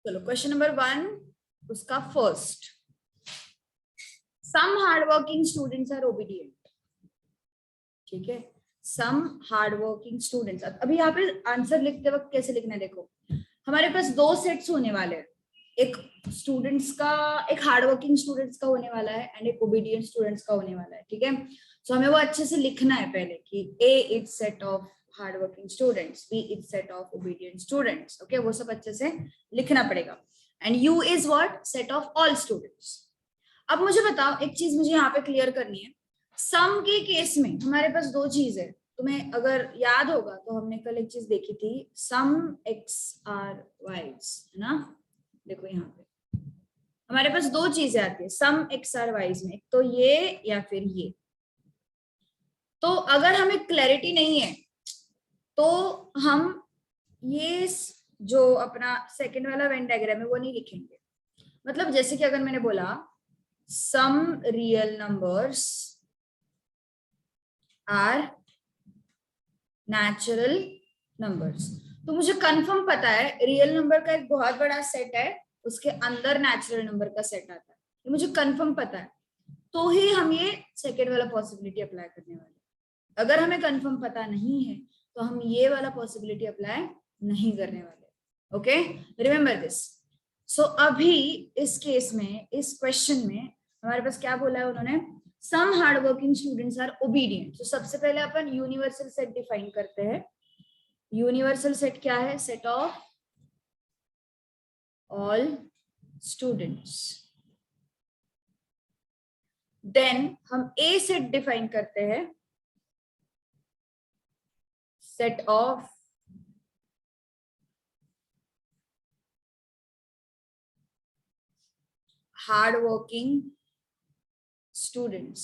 चलो question number 1 उसका first, some hard working students are obedient. ठीक है, सम हार्ड वर्किंग स्टूडेंट्स। अभी यहाँ पे आंसर लिखते वक्त कैसे लिखना है, देखो हमारे पास दो सेट्स होने वाले हैं, एक स्टूडेंट्स का, एक हार्ड वर्किंग स्टूडेंट्स का होने वाला है एंड एक ओबीडियंट स्टूडेंट्स का होने वाला है। ठीक है, सो हमें वो अच्छे से लिखना है पहले कि A is set of hard working students, B is set of obedient students. Okay, वो सब अच्छे से लिखना पड़ेगा। And U is what, set of all students. अब मुझे बताओ एक चीज मुझे यहाँ पे क्लियर करनी है, सम के केस में हमारे पास दो चीज है। तुम्हें अगर याद होगा तो हमने कल एक चीज देखी थी, सम एक्स आर वाइज, है ना। देखो यहाँ पे हमारे पास दो चीजें आती है सम एक्स आर वाइज में, तो ये या फिर ये। तो अगर हमें क्लैरिटी नहीं है तो हम ये जो अपना सेकंड वाला वेन डायग्राम है वो नहीं लिखेंगे। मतलब जैसे कि अगर मैंने बोला some real numbers are natural numbers, तो मुझे कंफर्म पता है रियल नंबर का एक बहुत बड़ा सेट है, उसके अंदर नेचुरल नंबर का सेट आता है, ये मुझे कंफर्म पता है, तो ही हम ये सेकेंड वाला पॉसिबिलिटी अप्लाई करने वाले। अगर हमें कंफर्म पता नहीं है तो हम ये वाला पॉसिबिलिटी अप्लाई नहीं करने वाले। Okay, remember this. सो अभी इस केस में, इस क्वेश्चन में हमारे पास क्या बोला है उन्होंने, some hard working students are obedient. तो सबसे पहले अपन यूनिवर्सल सेट डिफाइन करते हैं। यूनिवर्सल सेट क्या है, set of all students. Then हम ए सेट डिफाइन करते हैं, set of hard working students.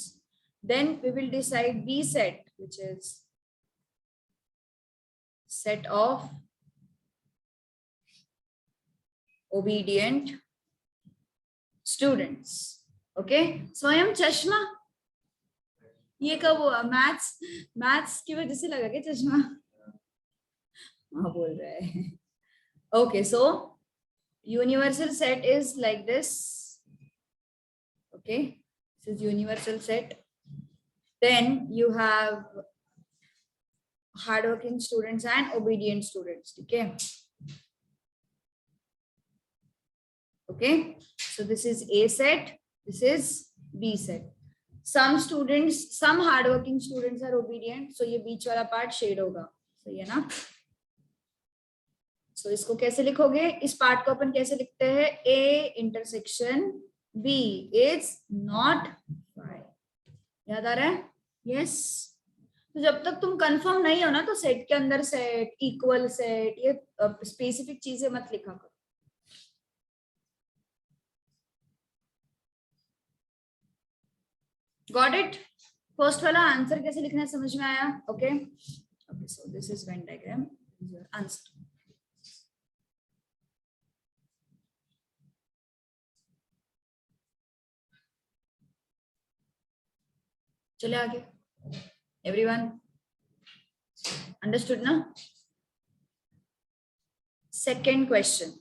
Then we will decide B set, which is set of obedient students. Okay, स्वयं चश्मा ये कब हुआ, मैथ्स, मैथ्स की वजह से लगा क्या चश्मा? हाँ बोल रहा है। Okay, so universal set is like this. Okay, this is universal set. Then you have hardworking students and obedient students. Okay. Okay, so this is A set, this is B set. Some students, some hardworking students are obedient, so ये बीच वाला part shade होगा, सही है ना? So इसको कैसे लिखोगे, इस part को अपन कैसे लिखते हैं, A intersection B is not 5। याद आ रहा है? Yes. तो जब तक तुम कंफर्म नहीं हो ना तो सेट के अंदर सेट, इक्वल सेट, ये स्पेसिफिक चीजें मत लिखा करो। Got it? फर्स्ट वाला आंसर कैसे लिखना है समझ में आया? Okay okay, so this is Venn diagram, this is your answer. चले आगे, एवरीवन अंडरस्टूड ना? Second question,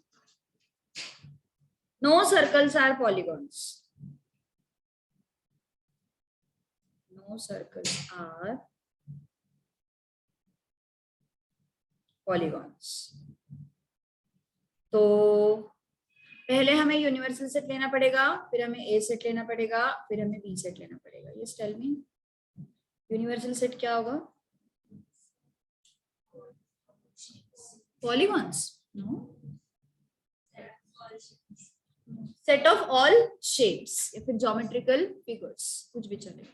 no circles are polygons. No circles are polygons. तो पहले हमें यूनिवर्सल सेट लेना पड़ेगा, फिर हमें ए सेट लेना पड़ेगा, फिर हमें बी सेट लेना पड़ेगा। ये टेल मी, यूनिवर्सल सेट क्या होगा? Polygons? No, set of all shapes या फिर ज्योमेट्रिकल फिगर्स, कुछ भी चलेगा।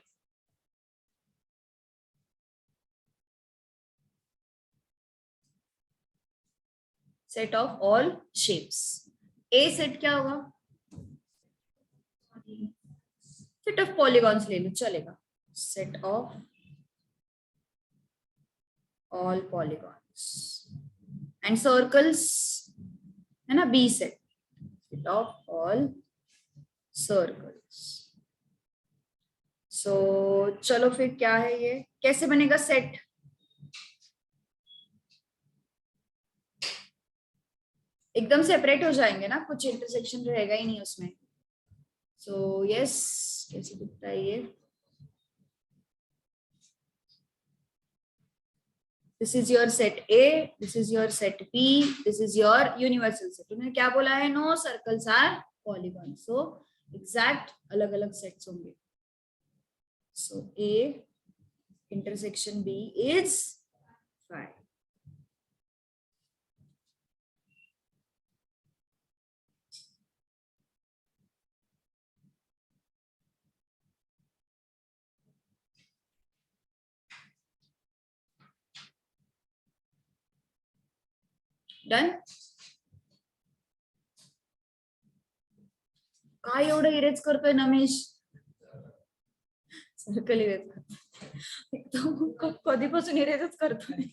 Set of all shapes. A set क्या होगा? सेट ऑफ पॉलीगॉन्स ले लो चलेगा, set of all polygons. And circles है ना, B set, set of all circles. So चलो फिर क्या है, ये कैसे बनेगा सेट? एकदम सेपरेट हो जाएंगे ना, कुछ इंटरसेक्शन रहेगा ही नहीं उसमें. सो यस, कैसे दिखता है ये? This is your set A, this is your set B, this is your universal set. उन्होंने क्या बोला है? No circles are polygon. So exact अलग अलग सेट्स होंगे. सो ए intersection B is 5. Done? काय एवढं इरेज करतोय नमेश? सर्कल इरेज करतोय एकदम, कधीपासून इरेजच करतोय.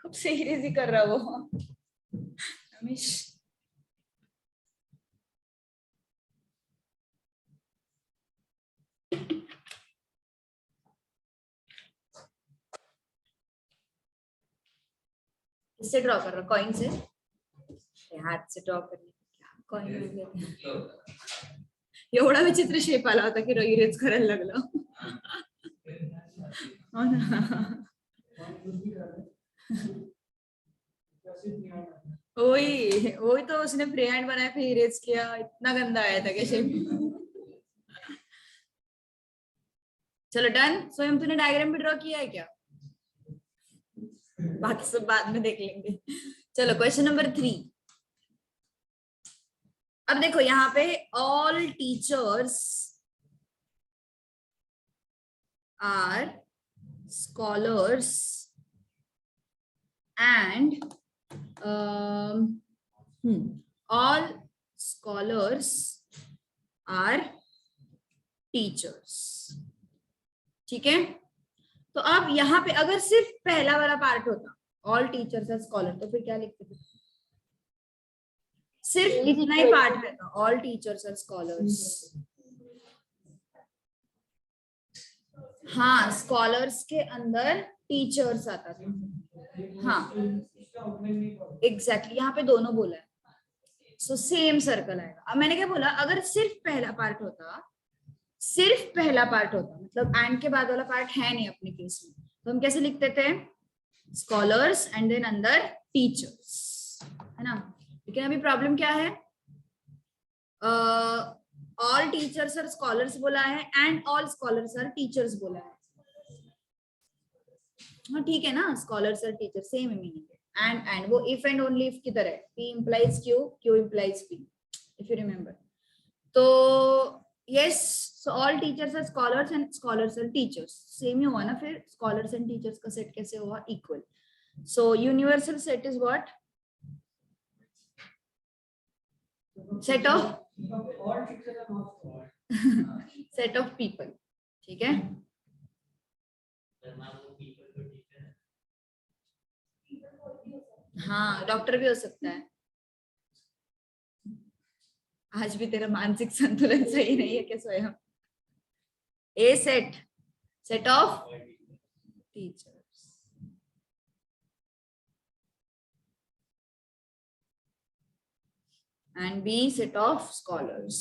खूप से इरेज ही कर रहा वो नमेश. किससे ड्रॉ कर रहा? कॉइन से? हाथ से ड्रॉ करने क्या कॉइन? एवढा विचित्र शेप आला होता की इरेज करायला लागलं. हो ना. वही वही तो उसने फ्री हैंड बनाया फिर इरेज किया, इतना गंदा आया था क्या शेप. चलो डन. स्वयं तूने डायग्राम भी ड्रॉ किया है क्या? बाकी सब बाद में देख लेंगे. चलो क्वेश्चन नंबर 3. अब देखो यहाँ पे all teachers are scholars and all scholars are teachers. ठीक है. तो अब यहाँ पे अगर सिर्फ पहला वाला पार्ट होता, ऑल टीचर्स आर स्कॉलर, तो फिर क्या लिखते थे? सिर्फ इतना ही पार्ट रहता, ऑल टीचर्स आर स्कॉलर्स. हाँ, स्कॉलर्स के अंदर टीचर्स आता था. हाँ एग्जैक्टली, यहाँ पे दोनों बोला है. सो सेम सर्कल आएगा. अब मैंने क्या बोला? अगर सिर्फ पहला पार्ट होता, सिर्फ पहला पार्ट होता, मतलब एंड के बाद वाला पार्ट है नहीं अपने केस में, तो हम कैसे लिखते थे? स्कॉलर्स एंड देन अंदर टीचर्स, है ना. लेकिन अभी प्रॉब्लम क्या है? ऑल टीचर्स आर स्कॉलर्स बोला है and all scholars are teachers बोला है. हाँ ठीक है ना, scholars are teacher same meaning है. एंड वो इफ एंड ओनली इफ की तरह, P implies Q, Q implies P, if you remember. तो yes, so all teachers are scholars and scholars are teachers. Same ही हुआ ना फिर. scholars and teachers का सेट कैसे हुआ? Equal. so universal set is what? set of set of people. ठीक है. हाँ डॉक्टर भी हो सकता है. आज भी तेरा मानसिक संतुलन सही नहीं है क्या Swayam? A set, set of teachers, and B set of scholars.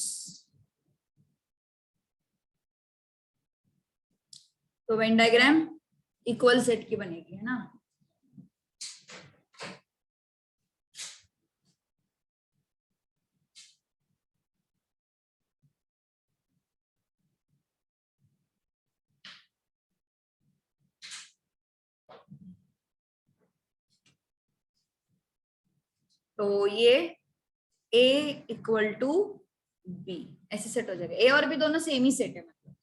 तो वेन डायग्राम इक्वल सेट की बनेगी, है ना. तो ये A इक्वल टू B ऐसे सेट हो जाएगा. ए और बी दोनों सेम ही सेट है मतलब.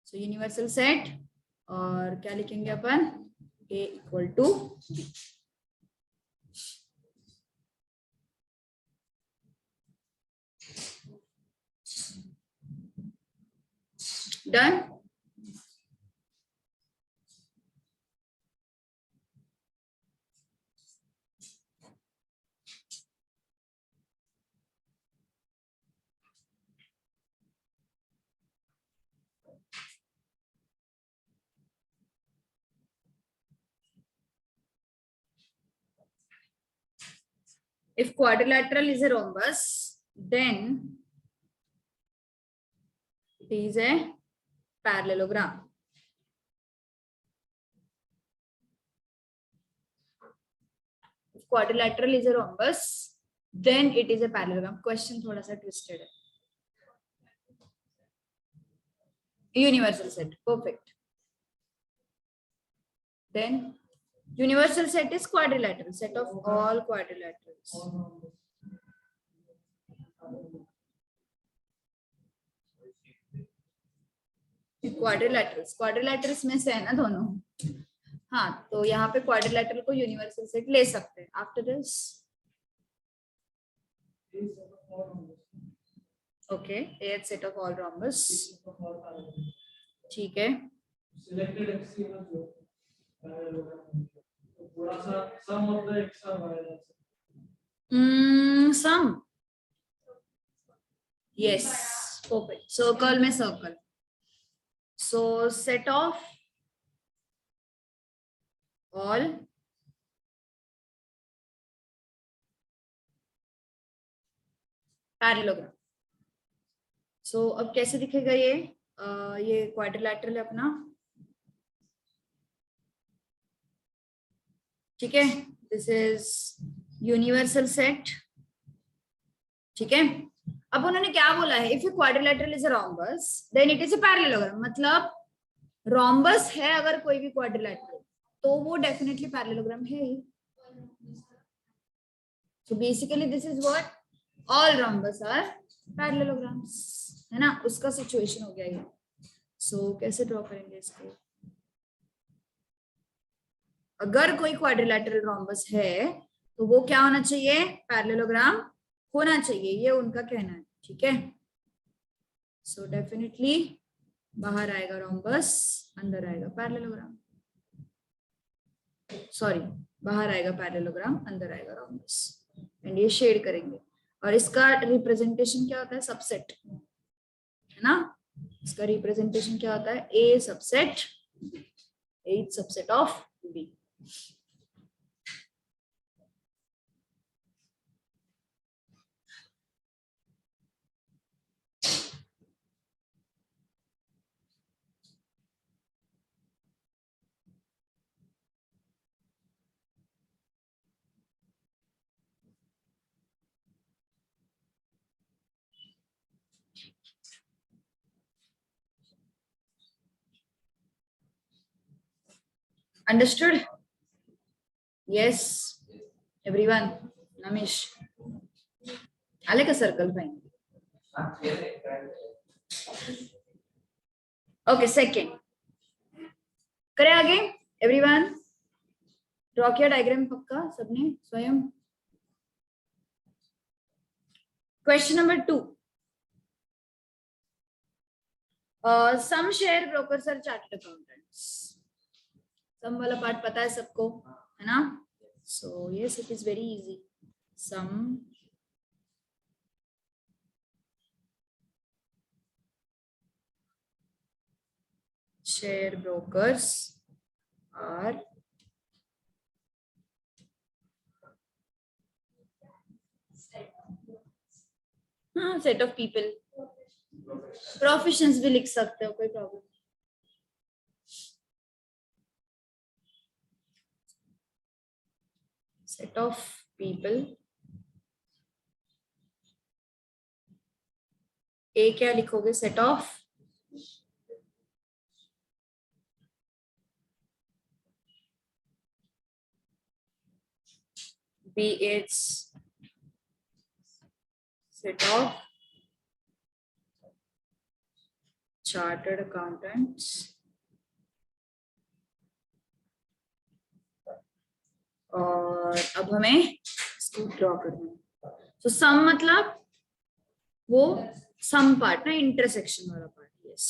So universal set. और क्या लिखेंगे अपन? A equal to B. Done. If quadrilateral is a rhombus, then it is a parallelogram. If quadrilateral is a rhombus, then it is a parallelogram. Question थोड़ा सा twisted है. Universal set, perfect. Then universal set is quadrilateral, set of all quadrilaterals. क्वाड्रिलैटरल्स में से है ना दोनों. हाँ, तो यहाँ पे क्वाड्रिलैटरल को यूनिवर्सल सेट ले सकते हैं. आफ्टर दिस ओके, एथ सेट ऑफ ऑल रॉम्बस. ठीक है. सिलेक्टेड एक्स ना जो थोड़ा सा सम ऑफ द एक्स आएगा. सम. Yes, perfect. सर्कल में circle. So set of all parallelogram. So अब कैसे दिखेगा ये क्वाड्रिलैटरल है अपना. ठीक है. This is universal set. ठीक है. अब उन्होंने क्या बोला है, if a quadrilateral is a rhombus then it is a parallelogram. मतलब रोम्बस है अगर कोई भी क्वाड्रिलैटरल तो वो डेफिनेटली पैरेललोग्राम है ही. So basically this is what all rhombus are parallelograms, है ना. उसका सिचुएशन हो गया ये. सो कैसे ड्रॉ करेंगे इसको. अगर कोई क्वाड्रिलैटरल रोम्बस है तो वो क्या होना चाहिए, पैरेललोग्राम होना चाहिए, ये उनका कहना है. ठीक है. सो डेफिनेटली बाहर आएगा रोम्बस, अंदर आएगा पैरेललोग्राम. सॉरी, बाहर आएगा पैरेललोग्राम, अंदर आएगा रोम्बस. एंड ये शेड करेंगे. और इसका रिप्रेजेंटेशन क्या होता है, सबसेट, है ना. इसका रिप्रेजेंटेशन क्या होता है, A subset, H subset of B. Understood? Yes, everyone. Namish. आले का सर्कल फाइन. ओके, सेकेंड करें आगे. एवरीवन ड्रॉ किया डायग्राम पक्का सबने Swayam. Question number 2. Some share brokers are chartered accountants. Some वाला पार्ट पता है सबको, है ना. So yes, it is very easy. Some share brokers are set of people. Professions भी लिख सकते हो, कोई problem. Set of people. A क्या लिखोगे, set of B it's set of chartered accountants. और अब हमें इसको ड्रॉ करना है. तो सम मतलब वो सम पार्ट ना, इंटरसेक्शन वाला part. Yes.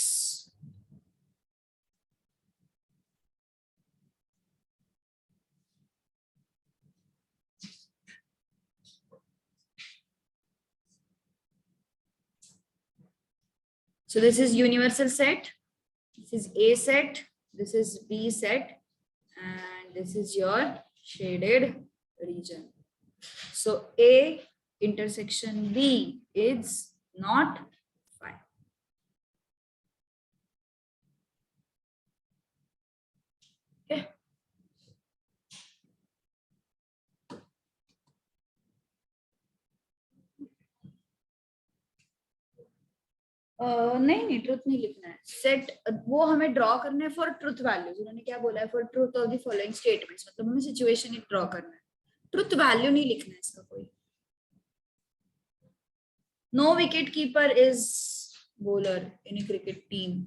So this is universal set, this is A set, this is B set, and this is your shaded region. So A intersection B is not phi. Okay. नहीं truth नहीं लिखना है. Set वो हमें draw करना है for truth values. उन्होंने क्या बोला है? For truth of the following statements. मतलब हमें सिचुएशन ही ड्रॉ करना है. ट्रुथ वैल्यू नहीं लिखना है इसका कोई. No wicket keeper is bowler in cricket team.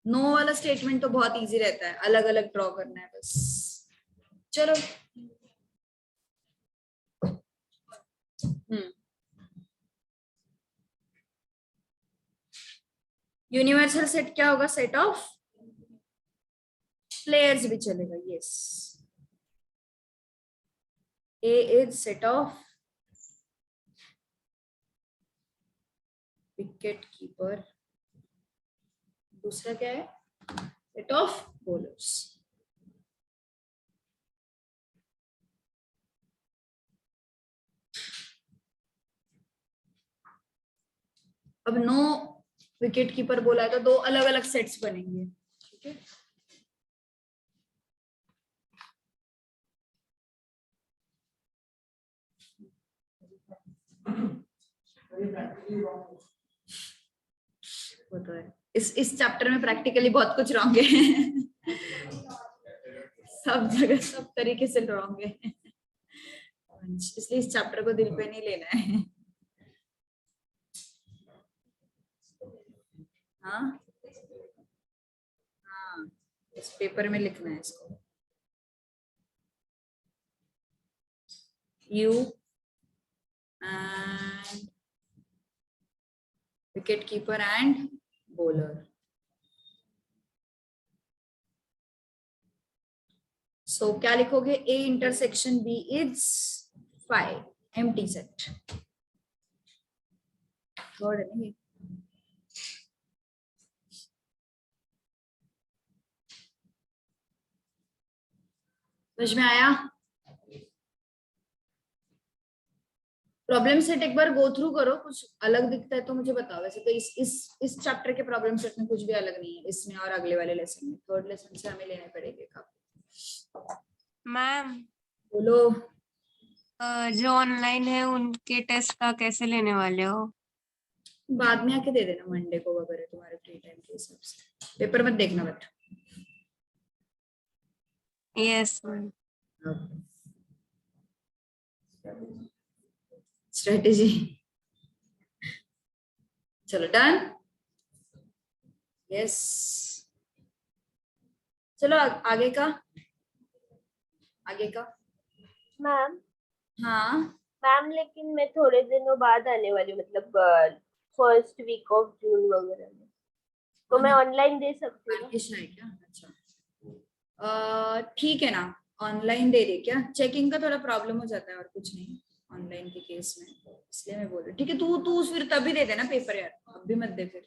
No वाला स्टेटमेंट तो बहुत इजी रहता है. अलग अलग ड्रॉ करना है बस. चलो. यूनिवर्सल सेट क्या होगा? सेट ऑफ प्लेयर्स भी चलेगा. Yes. A is set of wicket keeper. दूसरा क्या है? Set of bowlers. अब नो विकेट कीपर बोला है तो दो अलग अलग सेट्स बनेंगे. ठीक है. वो तो है. इस चैप्टर में प्रैक्टिकली बहुत कुछ रॉन्ग है. सब जगह सब तरीके से रॉन्ग है. इसलिए इस चैप्टर को दिल पे नहीं लेना है. हाँ हाँ. इस पेपर में लिखना है इसको. U and wicket keeper and bowler. So क्या लिखोगे? A intersection B is phi. Empty set. Third है ना ये. समझ में आया? प्रॉब्लम सेट एक बार गो थ्रू करो. कुछ अलग दिखता है तो मुझे बताओ. वैसे तो इस चैप्टर के प्रॉब्लम सेट में कुछ भी अलग नहीं है. इसमें और अगले वाले लेसन में. थर्ड लेसन से हमें लेने पड़ेंगे. मैम बोलो. जो ऑनलाइन है उनके टेस्ट का कैसे लेने वाले हो? बाद में आके दे देना मंडे को वगैरह तुम्हारे फ्री टाइम के हिसाब से. पेपर मत देखना बट. Yes ma'am. स्ट्रेटेजी. चलो डन. यस. चलो आगे का. आगे का. मैम हाँ. मैम लेकिन मैं थोड़े दिनों बाद आने वाली हूँ, मतलब फर्स्ट वीक ऑफ जून वगैरह में, तो मैं ऑनलाइन दे सकती हूँ ना? मार्किश है क्या? अच्छा. ठीक है ना. ऑनलाइन दे दे क्या? चेकिंग का थोड़ा प्रॉब्लम हो जाता है और कुछ नहीं ऑनलाइन के केस में. इसलिए मैं बोल रही हूँ. ठीक है. तू तू फिर तभी दे देना पेपर यार. अब भी मत दे फिर.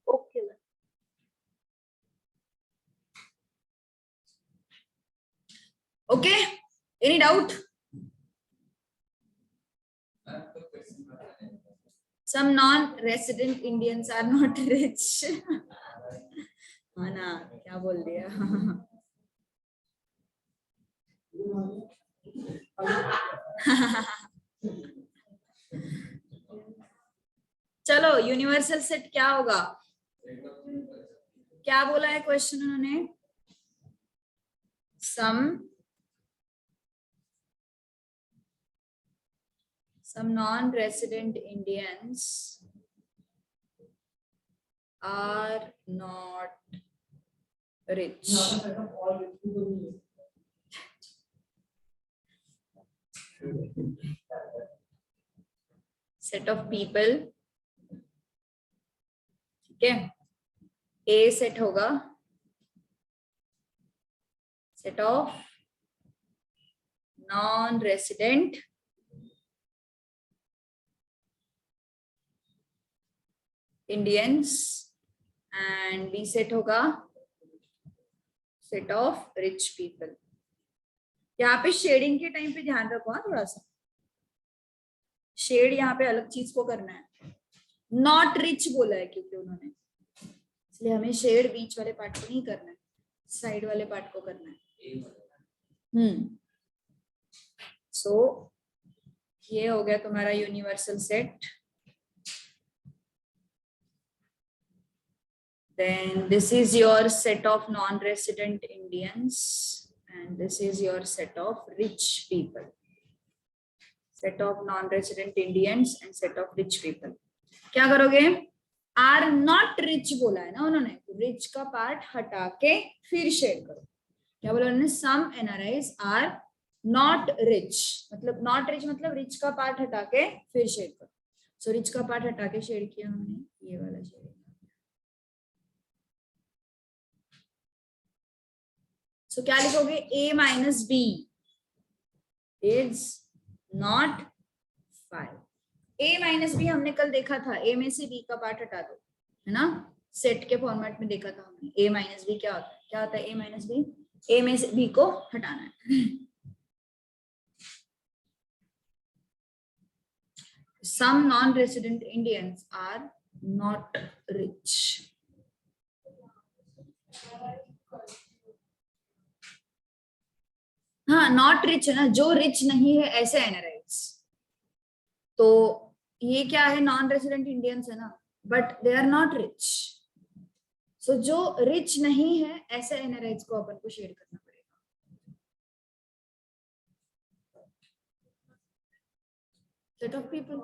Okay ma'am. Okay. Any doubt? Some non-resident Indians are not rich. हाँ ना. क्या बोल दिया? चलो यूनिवर्सल सेट क्या होगा? क्या बोला है क्वेश्चन उन्होंने? some non-resident Indians are not rich. Set of people. ठीक है. A सेट होगा set of non-resident Indians and B set होगा set of rich people. यहाँ पे शेडिंग के टाइम पे ध्यान रखो हाँ थोड़ा सा, शेड यहाँ पे अलग चीज को करना है, नॉट रिच बोला है क्योंकि उन्होंने, इसलिए हमें शेड बीच वाले पार्ट को नहीं करना है, साइड वाले पार्ट को करना है। सो ये हो गया तुम्हारा universal set. Then this is your set of non-resident Indians and this is your set of rich people. Set of non-resident Indians and set of rich people. क्या करोगे? Are not rich बोला है ना उन्होंने, rich का part हटा के फिर शेड करो। क्या बोला उन्होंने? Some NRIs are not rich, मतलब not rich मतलब rich का पार्ट हटा के फिर शेड करो। So rich का पार्ट हटा के शेड किया हमने, ये वाला शेड। So क्या लिखोगे? A minus B is not 5. A minus B हमने कल देखा था, A में से B का पार्ट हटा दो, है ना? सेट के फॉर्मेट में देखा था हमने। A minus B क्या होता है? क्या होता है A minus B? A में से B को हटाना है। Some non-resident Indians are not rich. हाँ, नॉट रिच है ना, जो रिच नहीं है ऐसे एनआरआईज। तो ये क्या है? नॉन रेसिडेंट इंडियंस है ना, but they are not rich. So जो रिच नहीं है ऐसे एनआरआईज को अपन को शेयर करना पड़ेगा। Set of people,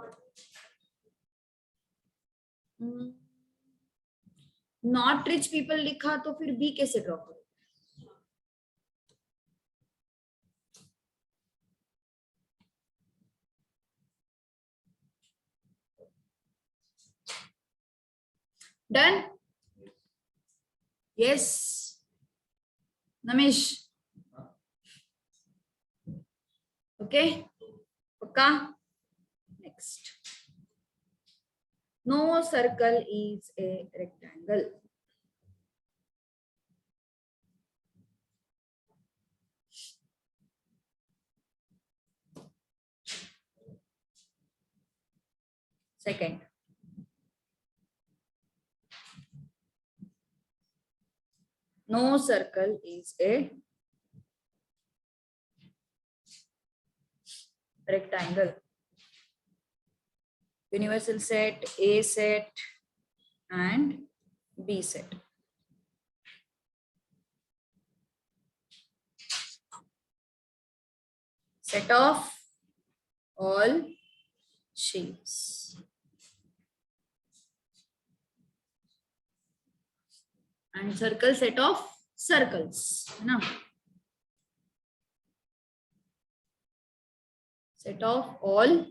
not rich people लिखा तो फिर बी कैसे ड्रॉ करो? Done? Yes. Namish. Okay. Okay. Next. No circle is a rectangle. Second. No circle is a rectangle. Universal set, A set and B set. Set of all shapes. And circle set of circles, है ना? Set of all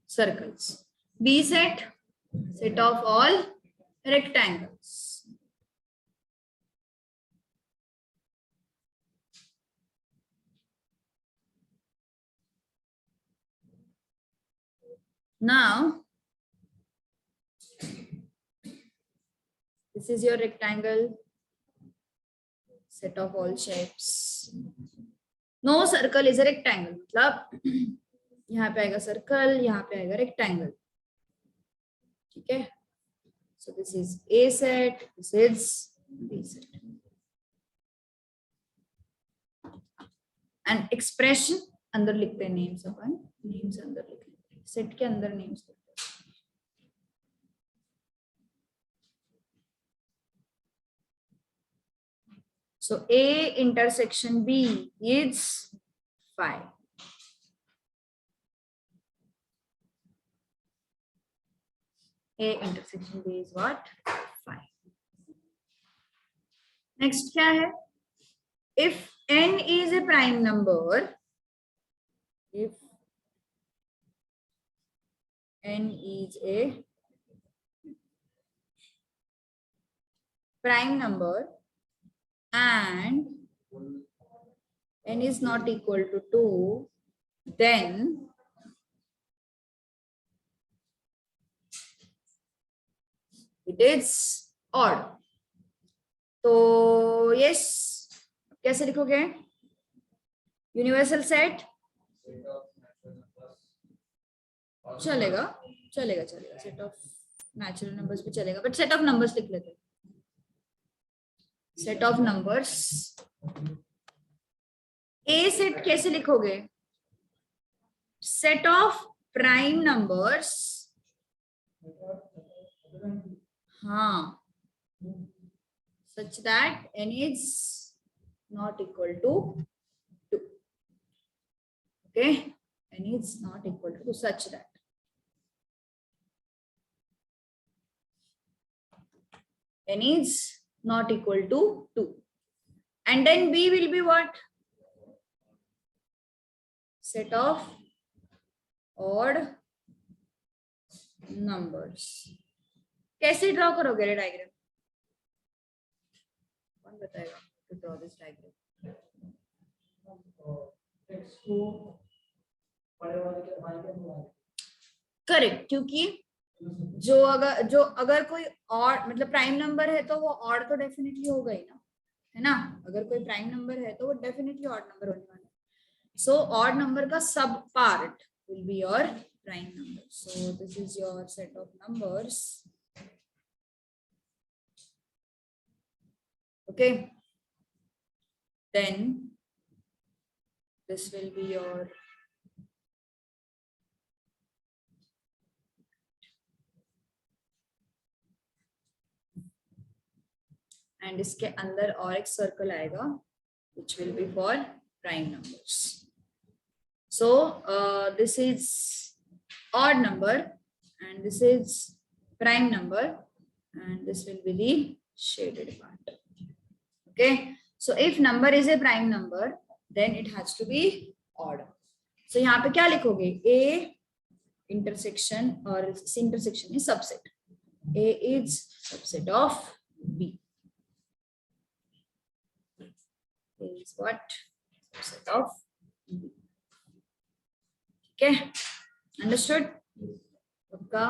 circles. B set, set of all rectangles. Now, this is your rectangle, set of all shapes. No circle is a rectangle. मतलब यहाँ पे आएगा circle, यहाँ पे आएगा rectangle, ठीक है? So this is A set, this is B set. And expression अंदर लिखते हैं names अपन, names अंदर लिखते हैं, set के अंदर names लिखते हैं. So A intersection B is 5. A intersection B is what? 5. Next क्या है? If n is a prime number, if n is a prime number and n is not equal to 2, then it is odd. तो yes, कैसे लिखोगे? Universal set चलेगा चलेगा चलेगा, set of natural numbers भी चलेगा, बट सेट ऑफ नंबर्स लिख लेते हैं। Set of numbers, A set कैसे लिखोगे? सेट ऑफ प्राइम नंबर्स, हाँ, such that n is not equal to 2. Okay, n is not equal to such that n is not equal to 2, and then b will be what? Set of odd numbers. कैसे draw करोगे रे diagram? कौन बताएगा to draw this diagram? x को बड़े वाले के भाई के बुला करेक्ट, क्योंकि जो अगर कोई और मतलब प्राइम नंबर है तो वो ऑड तो डेफिनेटली होगा ही ना, है ना? अगर कोई प्राइम नंबर है तो वो डेफिनेटली ऑड नंबर होने वाला है। सो ऑड नंबर का सब part will be your prime number. So this is your set of numbers. Okay, then this will be your and इसके अंदर और एक सर्कल आएगा which will be for prime numbers. So this is odd number and this is prime number and this will be the shaded part. Okay, so if number is a prime number then it has to be odd. So यहाँ पे क्या लिखोगे? A intersection or intersection is subset. A is subset of B. A is what? Subset of B. Okay, understood? Okay.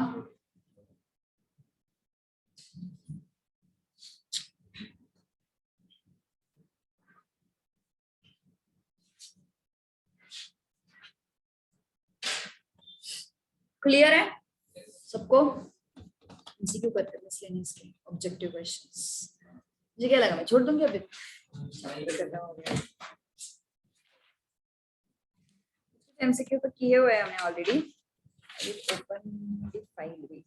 Clear है सबको? MCQ करते हैं इसलिए इसके ऑब्जेक्टिव क्वेश्चंस. मुझे क्या लगा मैं छोड़ दूंगी अभी? एमसीक्यू तो किए हुए हैं हमने ऑलरेडी. ओपन द फाइल भी.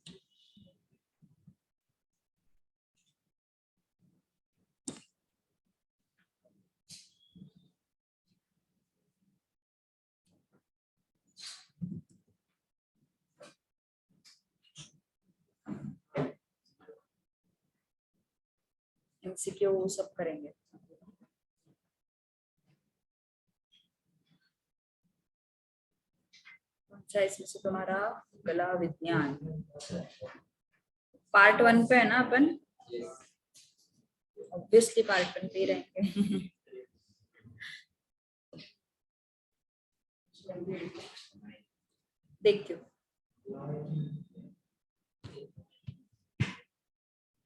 एमसीक्यू सब करेंगे. अच्छा, इसमें से तुम्हारा कला विज्ञान पार्ट 1 पे है ना अपन? ऑब्वियसली पार्ट 1 पे ही रहेंगे. देखियो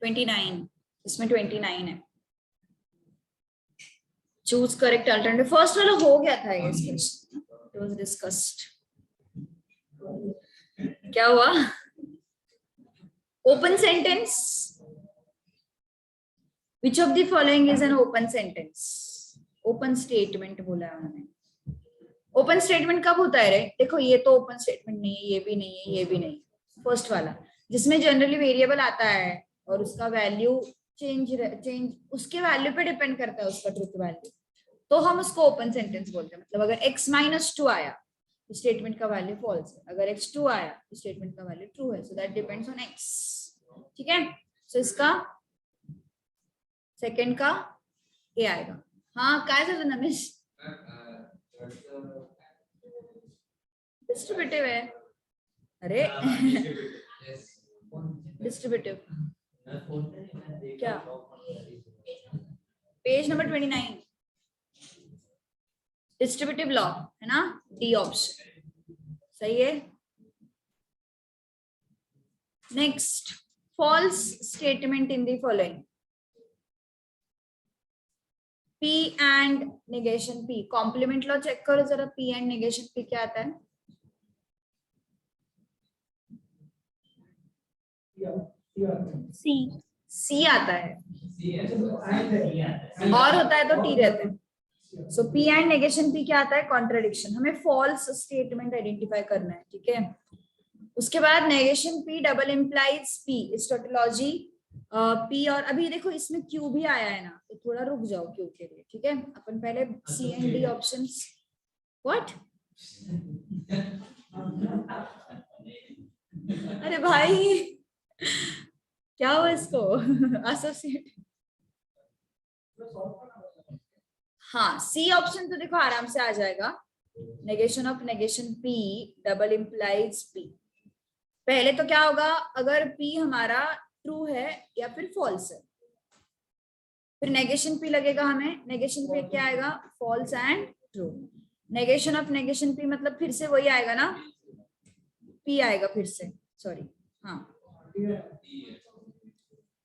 29, इसमें 29 है. Choose correct alternative. फर्स्ट वाला हो गया था ये, इट वाज डिस्कस्ड. क्या हुआ? Open sentence. Which of the following is an open sentence? Open statement बोला है उन्होंने. ओपन स्टेटमेंट कब होता है रे? देखो ये तो ओपन स्टेटमेंट नहीं है, ये भी नहीं है, ये भी नहीं. फर्स्ट वाला जिसमें जनरली वेरिएबल आता है और उसका वैल्यू चेंज उसके वैल्यू पे डिपेंड करता है उसका ट्रुथ वैल्यू, तो हम उसको ओपन सेंटेंस बोलते हैं. मतलब अगर x-2 आया तो स्टेटमेंट का वैल्यू फॉल्स है, अगर x2 आया तो स्टेटमेंट का वैल्यू ट्रू है. So that depends on x. ठीक है, सो इसका सेकंड का ए आएगा. हाँ काय झालं नमेश? डिस्ट्रीब्यूटिव है. अरे डिस्ट्रीब्यूटिव क्या? पेज नंबर 29 डिस्ट्रीब्यूटिव लॉ है ना? डी ऑप्शन सही है. Next, false statement in the following. P and negation P, complement law check करो जरा, P एंड नेगेशन P क्या आता है? सी। C आता है, और होता है तो T रहता है। सो P एंड नेगेशन P क्या आता है? कॉन्ट्रडिक्शन। हमें फॉल्स स्टेटमेंट आइडेंटिफाई करना है, ठीक है। उसके बाद negation P double implies P इस टोटोलॉजी P, और अभी देखो इसमें Q भी आया है ना, तो थोड़ा रुक जाओ Q के लिए, ठीक है। अपन पहले C and D options. What? अरे भाई क्या हुआ इसको? एसोसिएट। हाँ, सी ऑप्शन तो देखो आराम से आ जाएगा। Negation of negation P double implies P। पहले तो क्या होगा, अगर P हमारा ट्रू है या फिर फॉल्स है, फिर नेगेशन P लगेगा हमें। नेगेशन P क्या आएगा? False and true. Negation of negation P मतलब फिर से वही आएगा ना, P आएगा फिर से, सॉरी, हाँ,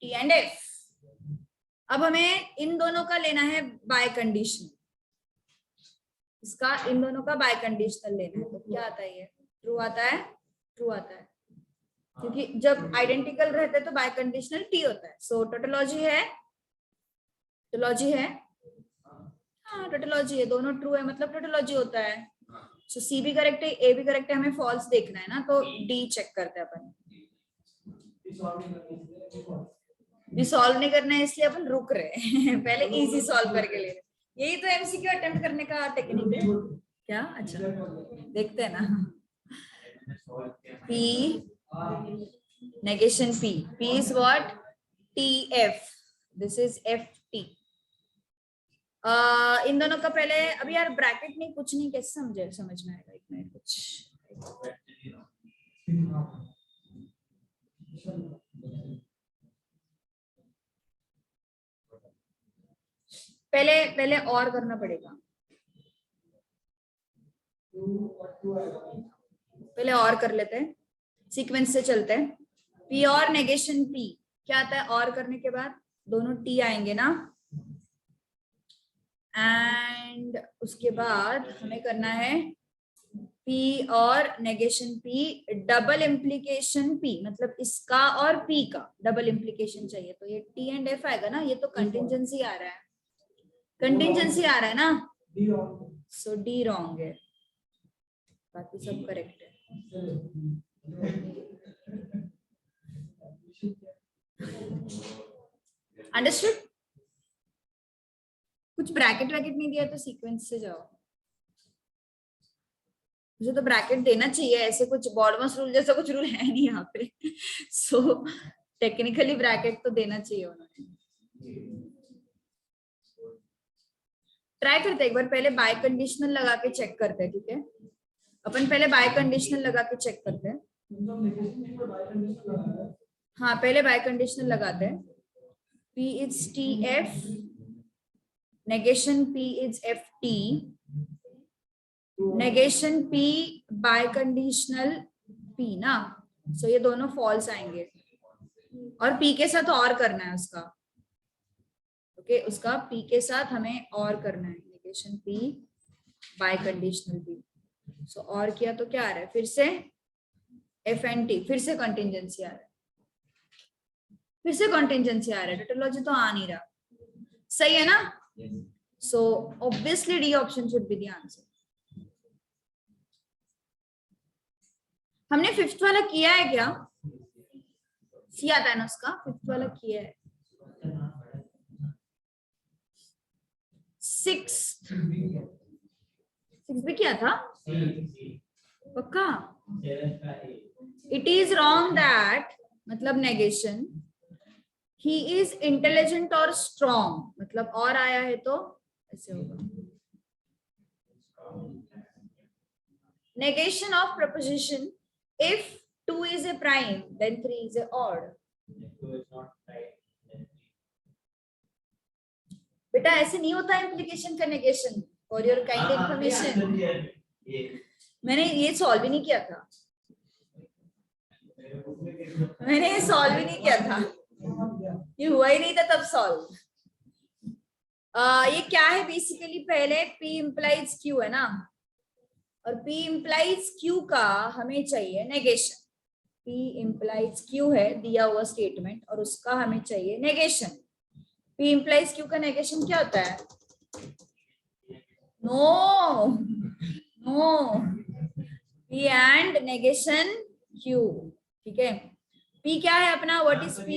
T एंड F। अब हमें इन दोनों का लेना है बाय कंडीशन, इसका इन दोनों का बाय कंडीशनल लेना है। तो क्या आता है? ये ट्रू आता है, ट्रू आता है, क्योंकि जब आइडेंटिकल रहते हैं तो बाय कंडीशनल T होता है। सो टोटोलॉजी है, टोटोलॉजी है, हाँ टोटोलॉजी है, दोनों ट्रू है मतलब टोटोलॉजी होता है। सो C भी करेक्ट है, A भी करेक्ट है, हमें फॉल्स देखना है ना, तो D चेक करते हैं अपन। भी सॉल्व नहीं करना है इसलिए अपन रुक रहे हैं पहले इजी सॉल्व करके ले रहे हैं। यही तो एमसीक्यू अटेम्प्ट करने का टेक्निक है क्या? अच्छा देखते हैं ना। P negation P, P is what? TF, this is FT। इन दोनों का पहले, अभी यार ब्रैकेट नहीं कुछ नहीं, कैसे समझ में आएगा? एक मिनट कुछ पहले और करना पड़ेगा, पहले और कर लेते हैं, सीक्वेंस से चलते हैं। P और नेगेशन P क्या आता है? और करने के बाद दोनों T आएंगे ना, एंड उसके बाद हमें करना है P और negation P double implication P, मतलब इसका और P का डबल इम्प्लीकेशन चाहिए, तो ये T एंड F आएगा ना। ये तो कंटिंजेंसी आ रहा है, कंटिंजेंसी आ रहा है ना, सो D रॉन्ग है, बाकी सब करेक्ट है। अंडरस्टूड? कुछ ब्रैकेट वैकेट नहीं दिया तो सीक्वेंस से जाओ, मुझे तो ब्रैकेट देना चाहिए, ऐसे कुछ बॉडमस रूल जैसा कुछ रूल है नहीं यहाँ पे सो टेक्निकली ब्रैकेट तो देना चाहिए उन्होंने। ट्राई करते एक बार, पहले बाय कंडीशनल लगा के चेक करते हैं, ठीक है। अपन पहले बाय कंडीशनल लगा के चेक करते हैं। हाँ पहले बाय कंडीशनल लगाते हैं। P is TF, negation P is FT, negation P bye conditional P ना, सो ये दोनों फॉल्स आएंगे, और P के साथ और करना है उसका, ओके उसका P के साथ हमें और करना है, negation P bye conditional P। सो और किया तो क्या आ रहा है? फिर से F एंड T, फिर से कंटिंजेंसी आ रहा है, फिर से कंटिंजेंसी आ रहा है, टोटोलॉजी तो आ नहीं रहा, सही है ना। So obviously D option should be the answer. हमने फिफ्थ वाला किया है क्या? सी आता है ना उसका, फिफ्थ वाला किया है। सिक्स भी किया था पक्का? इट इज रॉन्ग दैट, मतलब नेगेशन ही इज इंटेलिजेंट और स्ट्रॉन्ग, मतलब और आया है तो ऐसे होगा। Negation of preposition, if 2 is a prime then 3 is a odd। बेटा ऐसे नहीं होता इम्प्लीकेशन का negation, for your kind information. मैंने ये सॉल्व ही नहीं किया था, मैंने ये सॉल्व ही नहीं किया था, ये हुआ ही नहीं था तब सॉल्व। ये क्या है बेसिकली, पहले P implies Q है ना, और P implies Q का हमें चाहिए नेगेशन। P implies Q है दिया हुआ स्टेटमेंट, और उसका हमें चाहिए नेगेशन। P implies Q का नेगेशन क्या होता है? No no, P and negation Q, ठीक है। P क्या है अपना, व्हाट इज P?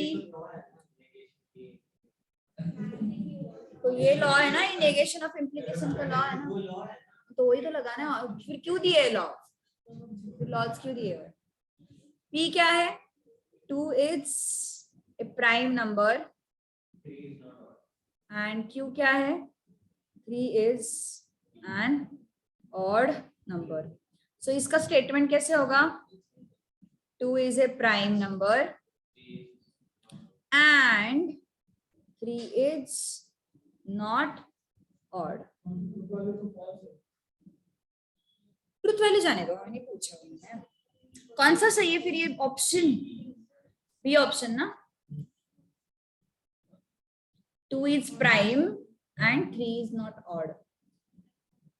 तो ये लॉ है ना, ये नेगेशन ऑफ इम्प्लीकेशन का लॉ है ना, तो वही तो लगाना है। फिर क्यों दिए लॉ, फिर लॉज क्यों दिए हुए? P क्या है? 2 is a prime number, and Q क्या है? 3 इज एन ऑड नंबर। सो इसका स्टेटमेंट कैसे होगा? 2 is a prime number and 3 is not odd. Truth value जाने दो, मैंने पूछा है। कौन सा सही है फिर? ये ऑप्शन बी ऑप्शन ना, 2 is prime and 3 is not odd.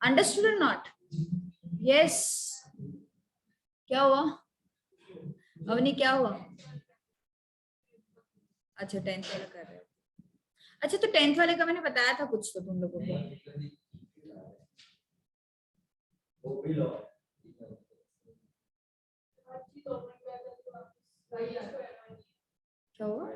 Understood or not? Yes. क्या हुआ अवनी, क्या हुआ? अच्छा 10th वाला कर रहे हो। अच्छा तो 10th वाले का मैंने बताया था कुछ तो तुम लोगों को। क्या हुआ?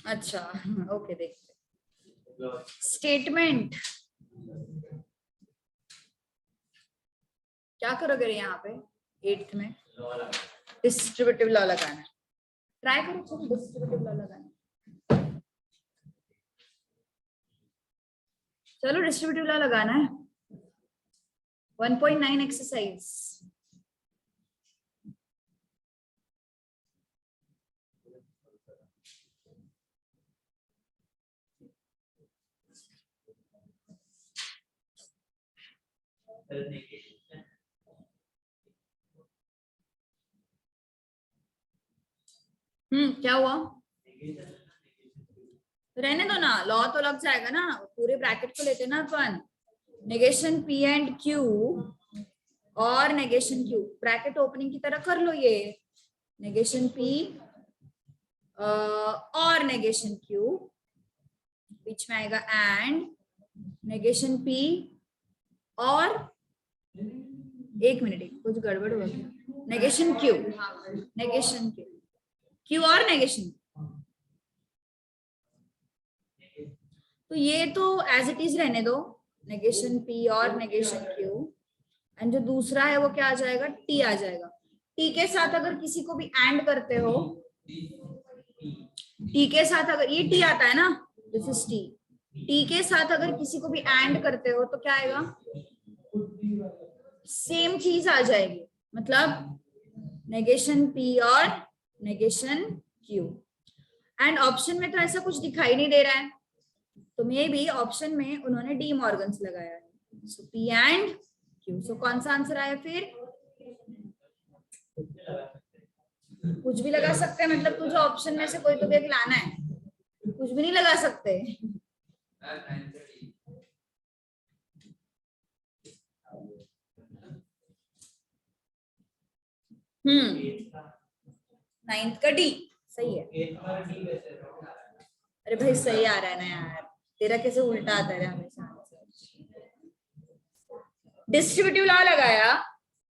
अच्छा ओके, देखते स्टेटमेंट क्या करोगे यहाँ पे 8th में? डिस्ट्रीब्यूटिव लॉ लगाना है। ट्राई करो, चलो डिस्ट्रीब्यूटिव लॉ लगाना। चलो डिस्ट्रीब्यूटिव लॉ लगाना है। 1.9 एक्सरसाइज। क्या हुआ? रहने दो ना, लॉ तो लग जाएगा ना, पूरे ब्रैकेट को लेते ना अपन। नेगेशन P एंड Q और नेगेशन Q, ब्रैकेट ओपनिंग की तरह कर लो। ये नेगेशन P और नेगेशन Q, बीच में आएगा एंड नेगेशन P और, एक मिनट कुछ गड़बड़ हुआ क्या? नेगेशन Q, नेगेशन Q और नेगेशन। तो ये तो एज इट इज रहने दो, नेगेशन P और नेगेशन Q, एंड जो दूसरा है वो क्या आ जाएगा? T आ जाएगा। T के साथ अगर किसी को भी एंड करते हो, T के साथ अगर ये T आता है ना, दिस इज T, T के साथ अगर किसी को भी एंड करते हो तो क्या आएगा? सेम चीज आ जाएगी, मतलब नेगेशन P और नेगेशन Q। एंड ऑप्शन में तो ऐसा कुछ दिखाई नहीं दे रहा है, तो मे भी ऑप्शन में उन्होंने डी मॉर्गन्स लगाया है। सो P एंड Q। सो कौन सा आंसर आया फिर? कुछ भी लगा सकते हैं, मतलब तुझे ऑप्शन में से कोई तो एक लाना है, कुछ भी नहीं लगा सकते। नाइन्थ का डी सही है। अरे भाई सही आ रहा है ना यार, तेरा कैसे उल्टा आता है हमेशा। डिस्ट्रीब्यूटिव लॉ लगाया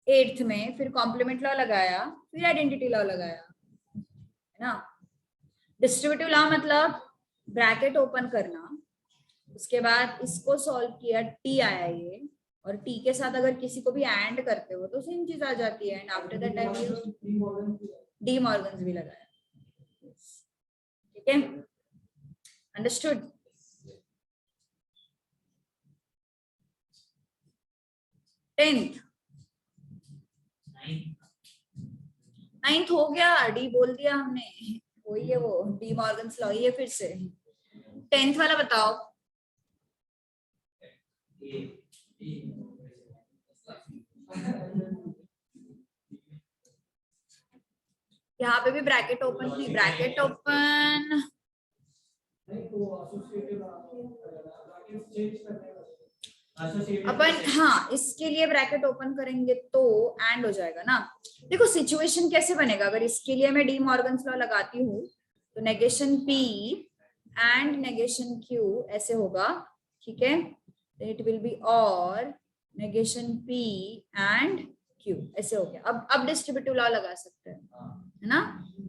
8th में, फिर कॉम्प्लीमेंट लॉ लगाया, फिर आइडेंटिटी लॉ लगाया, है ना। डिस्ट्रीब्यूटिव लॉ मतलब ब्रैकेट ओपन करना, उसके बाद इसको सॉल्व किया, T आया ये, और T के साथ अगर किसी को भी एंड करते हो तो सेम चीज आ जाती है। And after that time D Morgan's भी लगाया, ठीक है। अंडरस्टूड? नाइन्थ हो गया, डी बोल दिया हमने, वही है वो डी मॉर्गन्स लॉ ही है फिर से। 10th वाला बताओ। यहाँ पे भी ब्रैकेट ओपन की, ब्रैकेट ओपन, नहीं तो एसोसिएटिव चेंज करने अपन हाँ इसके लिए ब्रैकेट ओपन करेंगे तो एंड हो जाएगा ना। देखो सिचुएशन कैसे बनेगा, अगर इसके लिए मैं डी मॉर्गन्स लॉ लगाती हूँ तो negation P and negation Q ऐसे होगा, ठीक है, इट विल बी और नेगेशन P एंड Q ऐसे हो गया। अब डिस्ट्रीब्यूटिव लॉ लगा सकते हैं, है ना।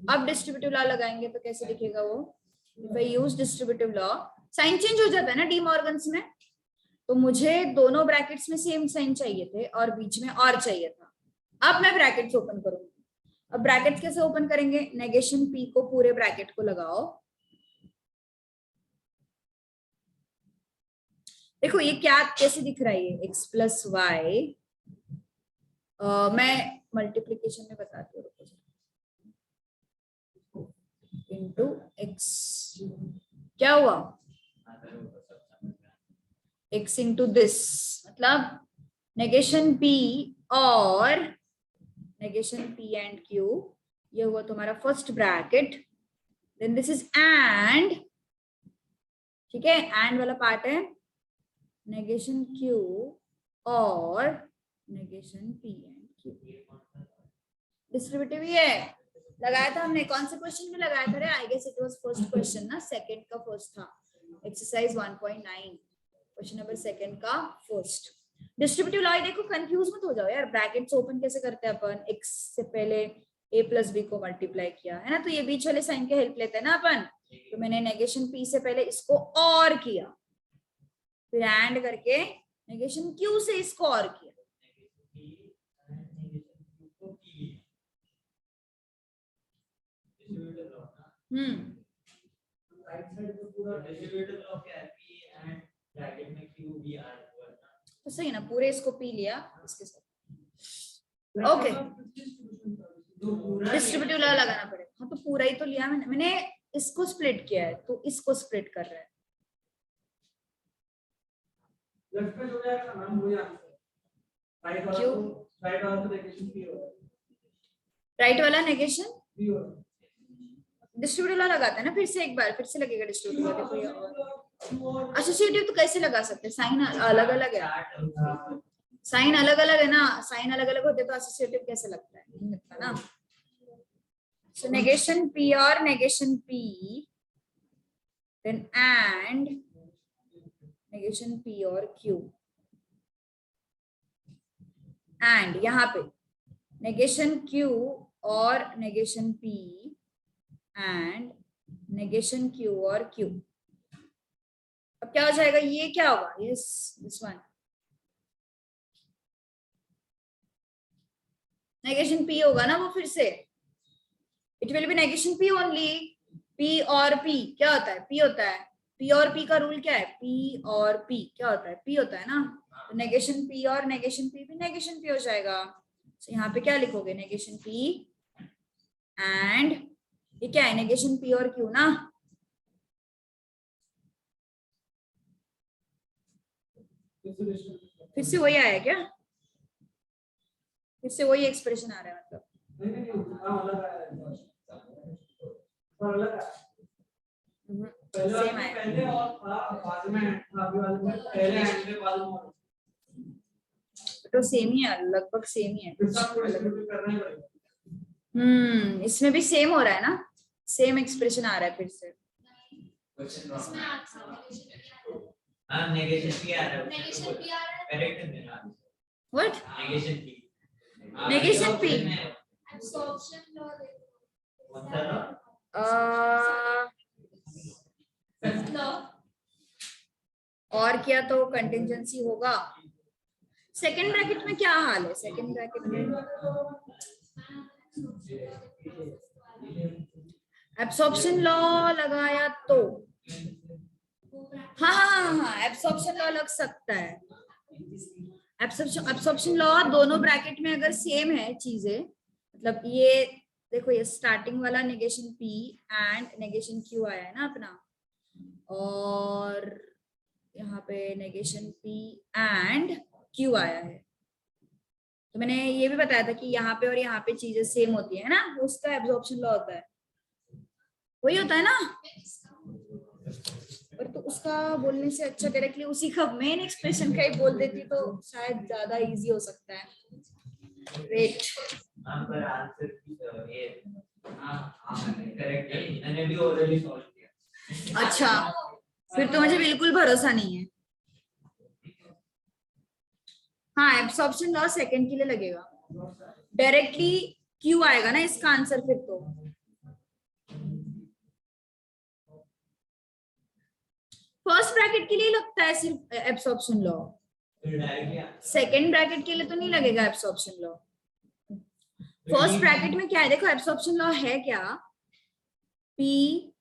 अब डिस्ट्रीब्यूटिव लॉ लगाएंगे तो कैसे दिखेगा वो, if I use distributive law, sign change हो जाता है ना डी मॉर्गन्स में, तो मुझे दोनों ब्रैकेट्स में सेम साइन चाहिए थे और बीच में और चाहिए था। अब मैं ब्रैकेट्स ओपन करूंगी। अब ब्रैकेट्स कैसे ओपन करेंगे, नेगेशन P को पूरे ब्रैकेट को लगाओ। देखो ये क्या कैसे दिख रहा है, ये x प्लस वाई, मैं मल्टीप्लीकेशन में बताती हूँ, इंटू एक्स, क्या हुआ x इंटू दिस, मतलब नेगेशन P और नेगेशन P एंड Q, ये हुआ तुम्हारा first bracket, then this is and, ठीक है, एंड वाला पार्ट है नेगेशन Q और negation P and Q। Distributive ही है, लगाया था हमने, कौन से क्वेश्चन में लगाया था रे, I guess it was first question ना, सेकंड का फर्स्ट था, एक्सरसाइज 1.9 क्वेश्चन नंबर सेकंड का फर्स्ट। डिस्ट्रीब्यूटिव लॉ, देखो कंफ्यूज मत हो जाओ यार, ब्रैकेट्स ओपन कैसे करते हैं अपन, x से पहले a प्लस बी को मल्टीप्लाई किया है ना, तो ये बीच वाले साइन के हेल्प लेते हैं ना अपन, तो मैंने नेगेशन P से पहले इसको और किया, फिर एंड करके नेगेशन Q से इसको और किया। राइट साइड पे पूरा डिस्ट्रीब्यूटिव लॉ क्या है, P एंड ब्रैकेट में Q भी आ रहा है ना, तो सही ना, पूरे इसको P लिया इसके साथ, ओके। डिस्ट्रीब्यूटिव लॉ लगाना पड़ेगा, हाँ तो पूरा ही तो लिया मैंने इसको स्प्लिट किया है तो इसको स्प्लिट कर रहा है, लेफ्ट पे हो जाएगा मैम, हो जाएगा राइट वाला, क्यों? राइट वाला तो नेगेशन P होगा, राइट वाला नेगेशन P होगा, डिस्ट्रीब्यूटिव लॉ लगाते हैं ना, फिर से एक बार फिर से लगेगा डिस्ट्रीब्यूटिव लॉ। देखो ये एसोसिएटिव तो कैसे लगा सकते हैं, साइन अलग अलग है, साइन अलग अलग है ना, साइन अलग अलग होते तो एसोसिएटिव कैसे लगता है, नहीं लगता ना। सो नेगेशन P और negation P, then and negation P और Q, एंड यहाँ पे नेगेशन Q और negation P and negation Q और Q। अब क्या हो जाएगा, ये क्या होगा, ये दिस वन नेगेशन P होगा ना वो, फिर से it will B negation P only, P और P क्या होता है, P होता है, P और P का रूल क्या है, P और P क्या होता है, P होता है ना, तो नेगेशन P और नेगेशन P भी नेगेशन P हो जाएगा। तो यहाँ पे क्या लिखोगे, नेगेशन P एंड ये क्या है, नेगेशन P और Q ना, फिर से वही आया क्या, फिर से वही एक्सप्रेशन आ रहा है, मतलब नहीं हां अलग है, पर अलग है, सेम है, पहले और था बाद में, अभी वाले में पहले एंड में बाद में, तो सेम ही है, लगभग सेम ही है, फिर सब डिस्ट्रीब्यूट करना ही पड़ेगा। इसमें भी सेम हो रहा है ना, सेम एक्सप्रेशन आ रहा है फिर से, हां नेगेशन P आ रहा है, नेगेशन P आ रहा है, करेक्ट है मेरा, what negation P, negation P, absorption law देखो, कौन सा लॉ, और क्या तो कंटिंजेंसी होगा। सेकंड ब्रैकेट में क्या हाल है, सेकंड ब्रैकेट में एब्सॉर्प्शन लॉ लगाया तो हाँ एब्सॉर्प्शन लॉ लग सकता है, एब्सॉर्प्शन लॉ दोनों ब्रैकेट में अगर सेम है चीजें, मतलब ये देखो ये स्टार्टिंग वाला negation P and negation Q आया है ना अपना, और यहाँ पे नेगेशन P एंड Q आया है, तो मैंने ये भी बताया था कि यहाँ पे और यहाँ पे चीजें सेम होती है ना, वो उसका एब्जॉर्प्शन लॉ होता है, वही होता है ना। पर तो उसका बोलने से अच्छा डायरेक्टली उसी का मेन एक्सप्रेशन का ही बोल देती तो शायद ज्यादा इजी हो सकता है। वेट, पर आंसर ये करेक्ट है, मैंने भी ऑलरेडी सॉल्व किया। अच्छा फिर तो मुझे बिल्कुल भरोसा नहीं है। हाँ एब्सॉर्प्शन लॉ सेकंड के लिए लगेगा, डायरेक्टली क्यू आएगा ना इसका आंसर। फिर तो फर्स्ट ब्रैकेट के लिए लगता है सिर्फ एब्सॉर्प्शन लॉ, सेकंड ब्रैकेट के लिए तो नहीं लगेगा एब्सॉर्प्शन लॉ। फर्स्ट ब्रैकेट में क्या है देखो, एब्सॉर्प्शन लॉ है क्या, पी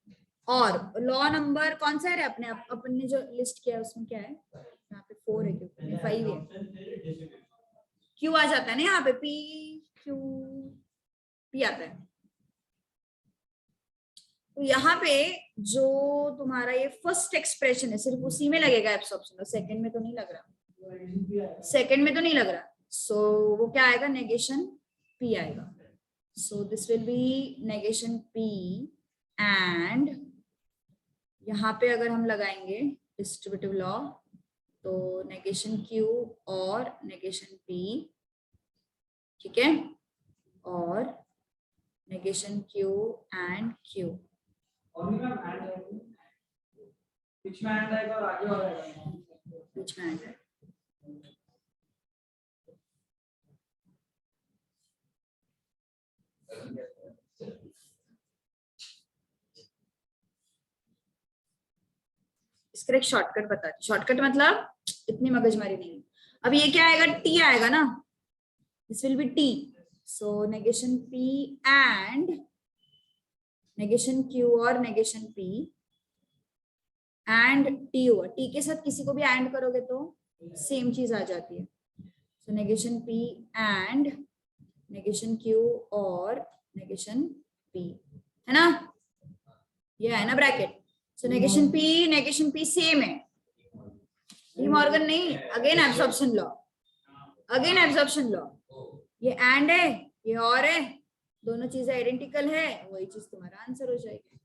और लॉ नंबर कौन सा है अपने अपन ने जो लिस्ट किया है उसमें क्या है, यहाँ पे 4 है क्योंकि 5 है, क्यू आ जाता है ना यहाँ पे, पी क्यू पी आता है। तो यहाँ पे जो तुम्हारा ये फर्स्ट एक्सप्रेशन है सिर्फ उसी में लगेगा एब्सॉर्प्शन लॉ, सेकंड में तो नहीं लग रहा, सेकंड में तो नहीं लग रहा। सो वो क्या आएगा, नेगेशन पी आएगा। So this will be negation P and यहाँ पे अगर हम लगाएंगे डिस्ट्रीब्यूटिव लॉ तो नेगेशन क्यू और नेगेशन पी, ठीक है, और नेगेशन क्यू एंड क्यू। बीच में एंड आएगा और आगे और आएगा, बीच में एंड है। इसका एक शॉर्टकट बताती, शॉर्टकट मतलब इतनी मगजमारी नहीं। अब ये क्या आएगा, टी आएगा ना, this will be T. So negation P and negation Q और नेगेशन पी एंड टी हुआ, टी के साथ किसी को भी एंड करोगे तो सेम चीज आ जाती है। So negation P and negation Q और नेगेशन पी, है ना, ये है ना bracket. So negation P same है, डी मॉर्गन नहीं, again absorption law, again absorption law, ये एंड है ये और है, दोनों चीजें आइडेंटिकल है, वही चीज तुम्हारा आंसर हो जाएगी।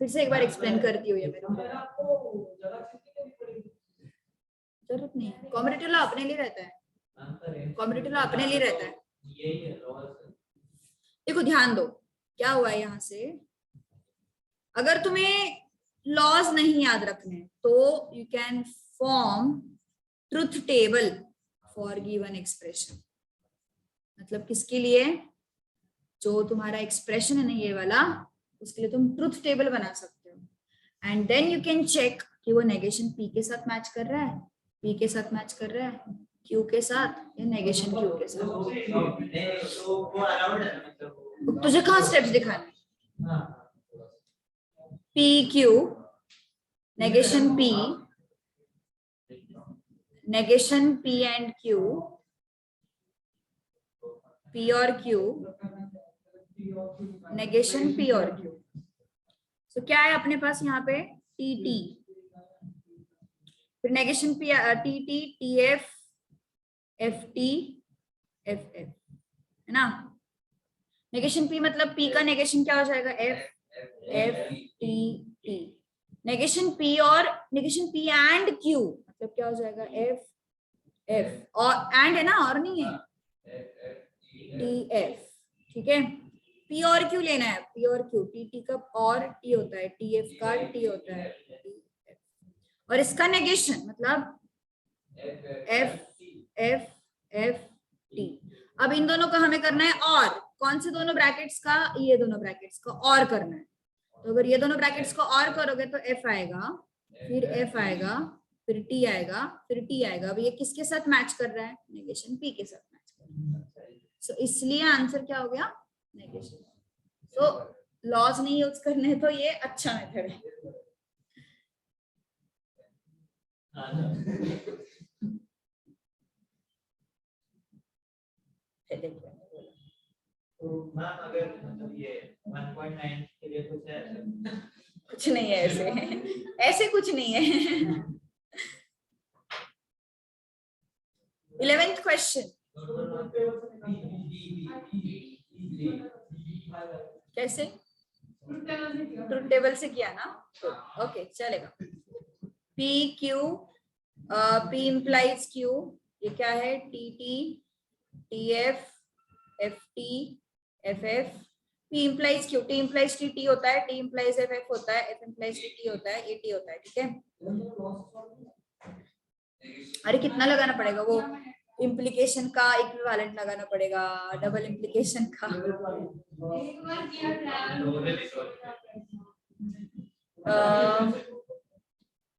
फिर से एक बार एक्सप्लेन करती हूँ ये मेरे को, जरूरत नहीं है, कॉम्पिटिटिव लॉ अपने लिए रहता है, कॉम्पिटिटिव लॉ अपने लिए रहता है। देखो ध्यान दो क्या हुआ है यहाँ से, अगर तुम्हें लॉज नहीं याद रखने तो you can form truth table for given expression. मतलब किसके लिए, जो तुम्हारा एक्सप्रेशन है ना ये वाला, उसके लिए तुम ट्रुथ टेबल बना सकते हो and then you can check कि वो नेगेशन पी के साथ मैच कर रहा है, पी के साथ मैच कर रहा है, क्यू के साथ या नेगेशन क्यू के साथ। तुझे कहाँ स्टेप्स दिखाने, P Q negation P and Q, P और क्यू नेगेशन पी और क्यू। तो क्या है अपने पास यहाँ पे टी टी, फिर negation P T T T F F T F F, है ना। नेगेशन पी मतलब पी का नेगेशन क्या हो जाएगा, F F T T. Negation P और नेगेशन पी एंड क्यू मतलब क्या हो जाएगा, एफ एफ, और एंड है ना, और नहीं है, टी एफ, ठीक है। पी और क्यू लेना है, पी और क्यू, टी टी का और टी होता है, टी एफ का टी होता है, और इसका नेगेशन मतलब एफ एफ एफ टी। अब इन दोनों का हमें करना है और, कौन से दोनों ब्रैकेट्स का, ये दोनों ब्रैकेट्स का और करना है। तो अगर ये दोनों ब्रैकेट्स को और करोगे तो एफ आएगा, फिर एफ आएगा, फिर टी आएगा, फिर टी आएगा। अब ये किसके साथ मैच कर रहा है, नेगेशन पी के साथ मैच कर रहा है। सो इसलिए आंसर क्या हो गया, नेगेशन। सो लॉज नहीं यूज करने तो ये अच्छा मेथड है। तो मैम अगर मतलब ये 1.9 के लिए कुछ है, कुछ नहीं है ऐसे, ऐसे कुछ नहीं है। 11th क्वेश्चन कैसे? ट्रुथ टेबल से किया ना? ओके चलेगा। P Q, P implies Q, ये क्या है? TT, TF, FT, FF, P implies Q, T implies TT होता है, T implies FF होता है, F implies TT होता है, ये T होता है, ठीक है? अरे कितना लगाना पड़ेगा? वो इम्प्लीकेशन का इक्विवेलेंट लगाना पड़ेगा, डबल इम्प्लीकेशन का।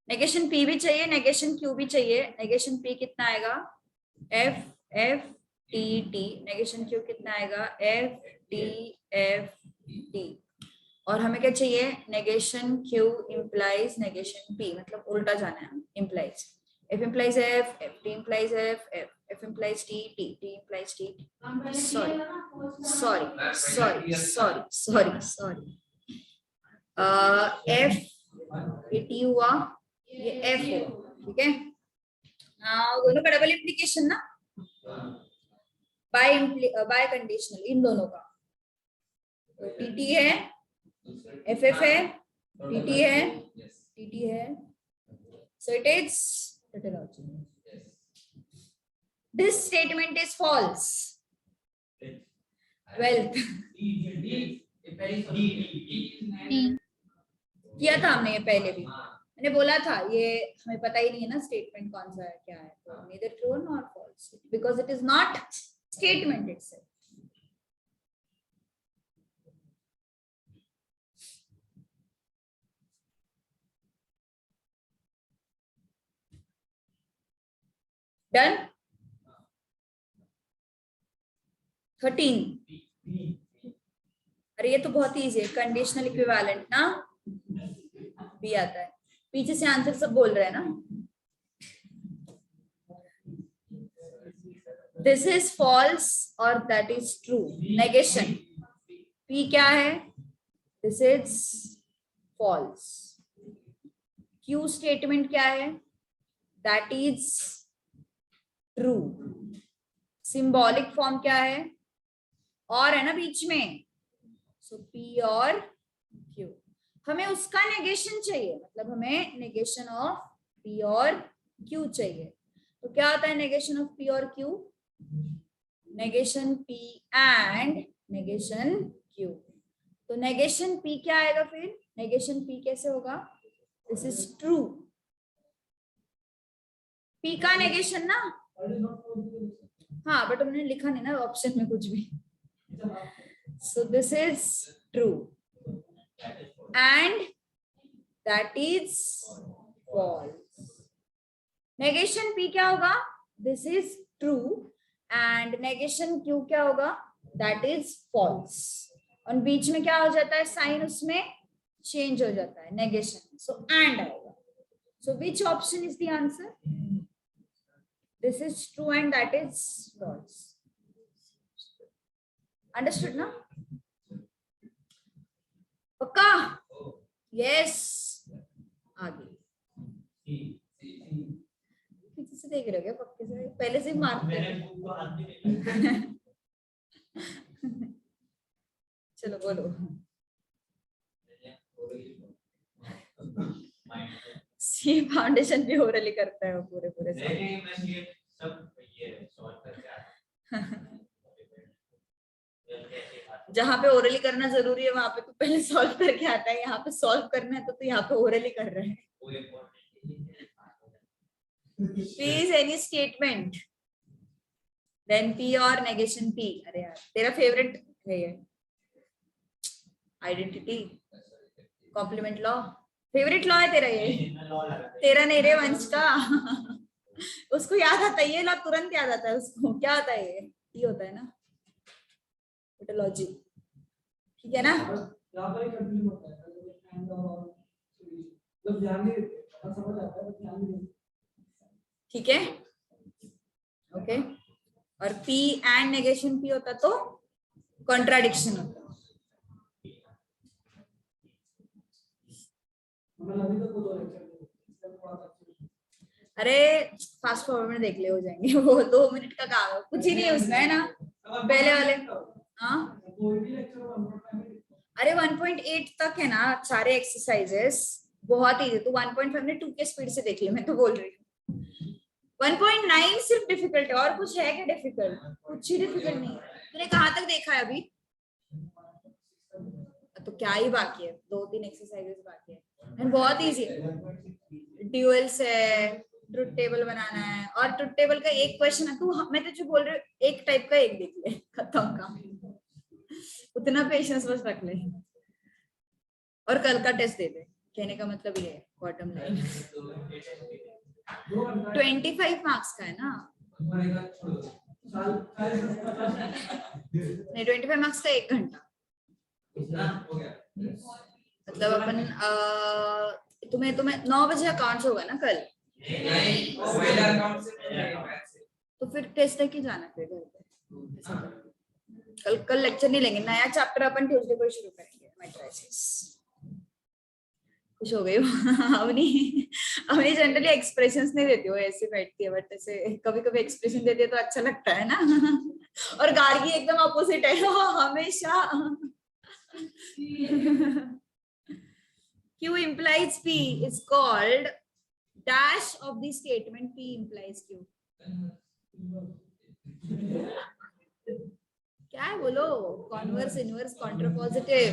नेगेशन P भी चाहिए, नेगेशन Q भी चाहिए। नेगेशन P कितना आएगा? F F T T। Negation Q कितना आएगा? F T F T। और हमें क्या चाहिए? Negation Q implies negation P, मतलब उल्टा जाना है। implies F implies F, F T implies F, F implies T, T implies T। sorry F ये T हुआ, ये F हुआ, ठीक है? दोनों का डबल इम्प्लीकेशन ना, बाय कंडीशनल इन दोनों का। तो TT है, FF है, TT है, TT है। So it is this statement is false. 12th किया था हमने ये पहले भी, मैंने बोला था ये हमें पता ही नहीं है ना स्टेटमेंट कौन सा है क्या है, तो neither true nor false because it is not statement itself. Done. 13. अरे ये तो बहुत ही इजी है, कंडीशनल इक्विवेलेंट ना भी आता है। पीछे से आंसर सब बोल रहे हैं ना। दिस इज फॉल्स और that is true. Negation P क्या है? This is false. Q statement क्या है? That is true. Symbolic form क्या है? और है ना बीच में, सो P और Q। हमें उसका नेगेशन चाहिए, मतलब हमें नेगेशन ऑफ P और Q चाहिए। तो क्या होता है नेगेशन ऑफ P और Q? Negation P and negation Q। तो नेगेशन P क्या आएगा फिर? नेगेशन P कैसे होगा? This is true. P का नेगेशन ना, हाँ बट उन्होंने लिखा नहीं ना ऑप्शन में कुछ भी। So this is true and that is false. Negation P क्या होगा? This is true and negation Q क्या होगा? That is false. और बीच में क्या हो जाता है? साइन उसमें चेंज हो जाता है नेगेशन, सो एंड आएगा। So which option is the answer? This is true and that is false. Understood ना? पक्का? Yes. आगे पीछे से देख रहे हो क्या? पक्के से पहले से मारते हैं। चलो बोलो। सी फाउंडेशन भी ओरली करता है वो पूरे जहाँ पे ओरली करना जरूरी है वहां पे तो पहले सॉल्व करके आता है, यहाँ पे सॉल्व करना है तो यहाँ पे ओरली कर रहे हैं। Please any statement then P और नेगेशन P। अरे यार तेरा फेवरेट है ये identity complement law, favourite law है तेरा ये। तेरा नहीं रे वंश का। उसको याद आता है ये लॉ, तुरंत याद आता है उसको। क्या होता है ये होता है ना मेटोलॉजी, ठीक है ना? ठीक है ओके। और P एंड नेगेशन P होता तो कॉन्ट्राडिक्शन होता। अरे फास्ट फॉरवर्ड में देख ले, हो जाएंगे वो 2 मिनट का काम है, कुछ ही नहीं है उसमें, है ना पहले वाले। हाँ अरे 1.8 तक है ना सारे एक्सरसाइजेस, बहुत इजी। तो 1.5 ने 2 के स्पीड से देख ले, मैं तो बोल रही हूँ। 1.9 सिर्फ डिफिकल्ट है, और कुछ है क्या डिफिकल्ट? कुछ ही डिफिकल्ट नहीं है। तूने कहाँ तक देखा है अभी? तो क्या ही बाकी है, 2-3 एक्सरसाइजेस बाकी है, एंड बहुत इजी है। ड्यूअल्स है, ट्रुथ टेबल बनाना है, और ट्रुथ टेबल का एक क्वेश्चन है, तू मैं तुझे बोल रही हूँ एक टाइप का एक देख ले, खत्म काम। उतना पेशेंस बस रख ले, और कल का टेस्ट दे दे। कहने का मतलब ये है, बॉटम लाइन 25 मार्क्स का है ना? नहीं 25 मार्क्स का 1 घंटा, मतलब अपन तुम्हें 9 बजे अकाउंट्स होगा ना कल? तो फिर टेस्ट है कि जाना फिर घर पे? कल लेक्चर नहीं लेंगे, नया चैप्टर अपन ट्यूसडे को शुरू करेंगे। मैट्रिसेस खुश हो गई अपनी जनरली एक्सप्रेशंस नहीं देती हो, ऐसे बैठती है, बट ऐसे कभी कभी एक्सप्रेशन देती है तो अच्छा लगता है ना। और गार्गी एकदम अपोजिट है हमेशा। Q implies P is called dash of the statement P implies Q. क्या है बोलो? कॉन्वर्स, इनवर्स, कॉन्ट्रापोजिटिव,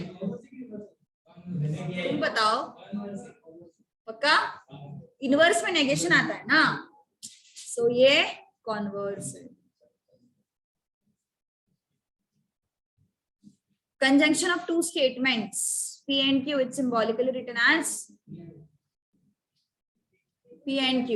तुम बताओ। पक्का? इनवर्स में नेगेशन आता है ना, सो ये कॉन्वर्स है। Conjunction of two statements P and Q, it's symbolically written as P and Q.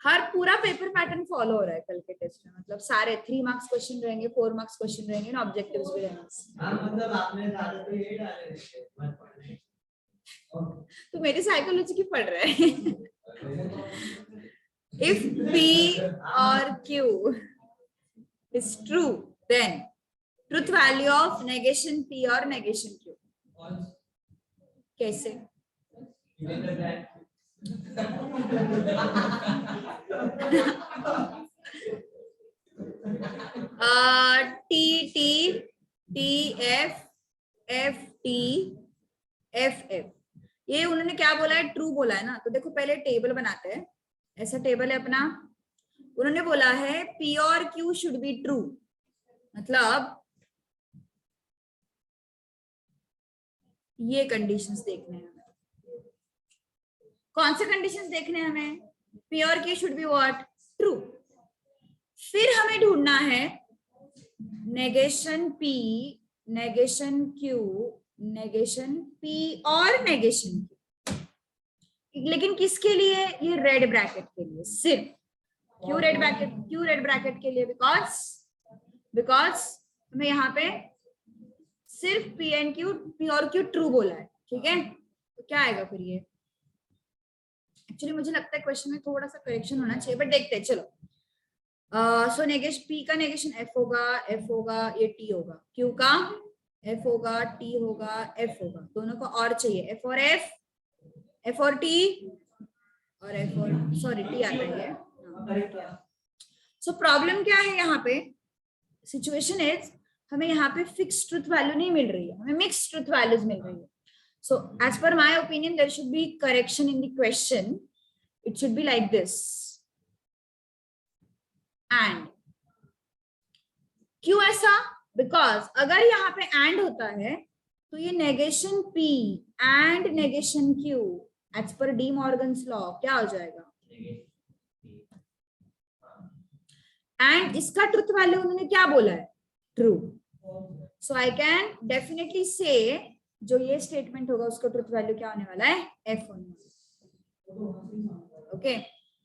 हर पूरा पेपर पैटर्न फॉलो हो रहा है कल के टेस्ट में, मतलब सारे 3 मार्क्स क्वेश्चन रहेंगे, 4 मार्क्स क्वेश्चन रहेंगे ना, ऑब्जेक्टिव्स भी रहेंगे। हाँ मतलब आपने ज्यादा तो ये डाले थे। तो मेरी साइकोलॉजी की पढ़ रहा है। If P or Q is true, then truth value of negation P or negation Q. कैसे? T T T F F T F F, ये उन्होंने क्या बोला है? ट्रू बोला है ना। तो देखो पहले टेबल बनाते हैं, ऐसा टेबल है अपना। उन्होंने बोला है P और Q शुड बी ट्रू, मतलब ये कंडीशंस देखने हैं हमें। कौन से कंडीशंस देखने हैं हमें? P और Q should be what? True. फिर हमें ढूंढना है negation P, negation Q, negation P और नेगेशन Q। लेकिन किसके लिए? ये रेड ब्रैकेट के लिए सिर्फ। क्यों रेड ब्रैकेट के लिए? बिकॉज हमें यहाँ पे सिर्फ P और Q ट्रू बोला है, ठीक है? तो क्या आएगा फिर? ये एक्चुअली मुझे लगता है क्वेश्चन में थोड़ा सा करेक्शन होना चाहिए, बट देखते हैं चलो। सो नेगेशन P का नेगेशन F होगा, ये T होगा। Q का F होगा, T होगा, F होगा, दोनों को और चाहिए F और F, F और T और F और सॉरी T आता है। सो प्रॉब्लम क्या है यहाँ पे? सिचुएशन इज हमें यहाँ पे फिक्स ट्रुथ वैल्यू नहीं मिल रही है, हमें मिक्स ट्रुथ वैल्यूज मिल रही है। So as per my opinion there should be correction in the question. It should be like this, and क्यों ऐसा? बिकॉज अगर यहाँ पे एंड होता है तो ये negation P and negation Q as per De Morgan's law क्या हो जाएगा? एंड इसका ट्रुथ वैल्यू उन्होंने क्या बोला है? True. So I can definitely से जो ये स्टेटमेंट होगा उसका ट्रुथ वैल्यू क्या होने वाला है? F होने वाला है। Okay,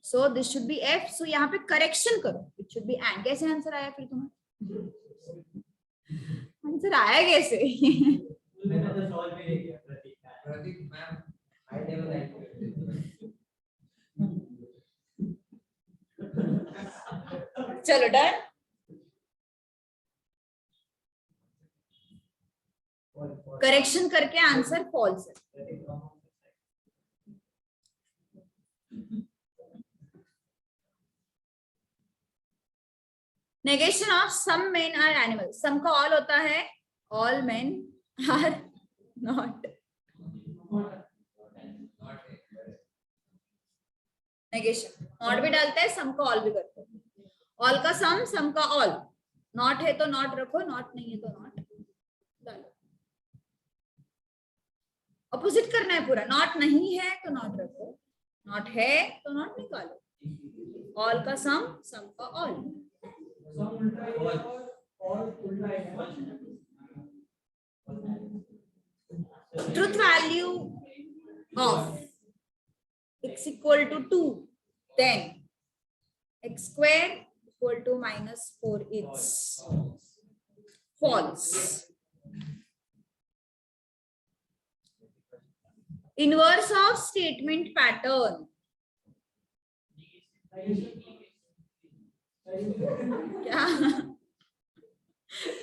so this should be F। सो यहाँ पे करेक्शन करो, इट शुड बी एंड। कैसे आंसर आया फिर तुम्हें? आंसर आया कैसे? मैंने तो सॉल्व भी नहीं किया। प्रतीक मैम हाई लेवल चलो डन। करके आंसर फॉल्स है। Negation of some men are animal, some का ऑल होता है all men are not, negation not भी डालते हैं, सम का ऑल भी करते हैं, ऑल का सम का ऑल, नॉट है तो नॉट रखो, नॉट नहीं है तो नॉट डालो, अपोजिट करना है पूरा, नॉट नहीं है तो नॉट रखो, नॉट है तो नॉट निकालो, ऑल का सम का all. Truth value of x equal to 2, then x square equal to -4 is false. Inverse of statement pattern. क्या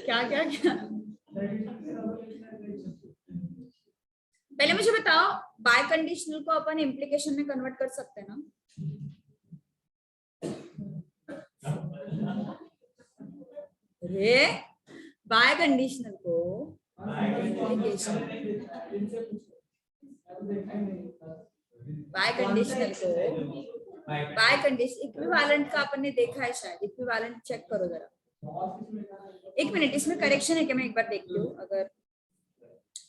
क्या क्या क्या पहले मुझे बताओ, बाय कंडीशनल को अपन इम्प्लीकेशन में कन्वर्ट कर सकते हैं ना? ये बाय कंडीशनल को इम्प्लीकेशन, बाय कंडीशन इक्विवेलेंट का अपन ने देखा है शायद, इक्विवेलेंट चेक करो जरा, एक मिनट, इसमें करेक्शन है क्या, मैं एक बार देखती हूँ। अगर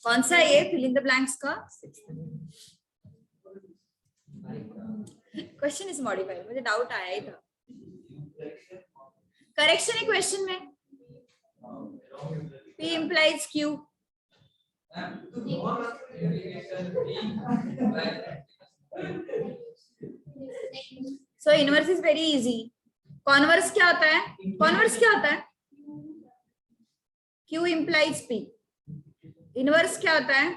कौन सा ये फिल इन द ब्लैंक्स का क्वेश्चन इज मॉडिफाइड, मुझे डाउट आया ही था। करेक्शन है क्वेश्चन में, P implies Q, so inverse is very easy. Converse क्या होता है, कॉन्वर्स क्या होता है, Q implies P, इनवर्स क्या होता है,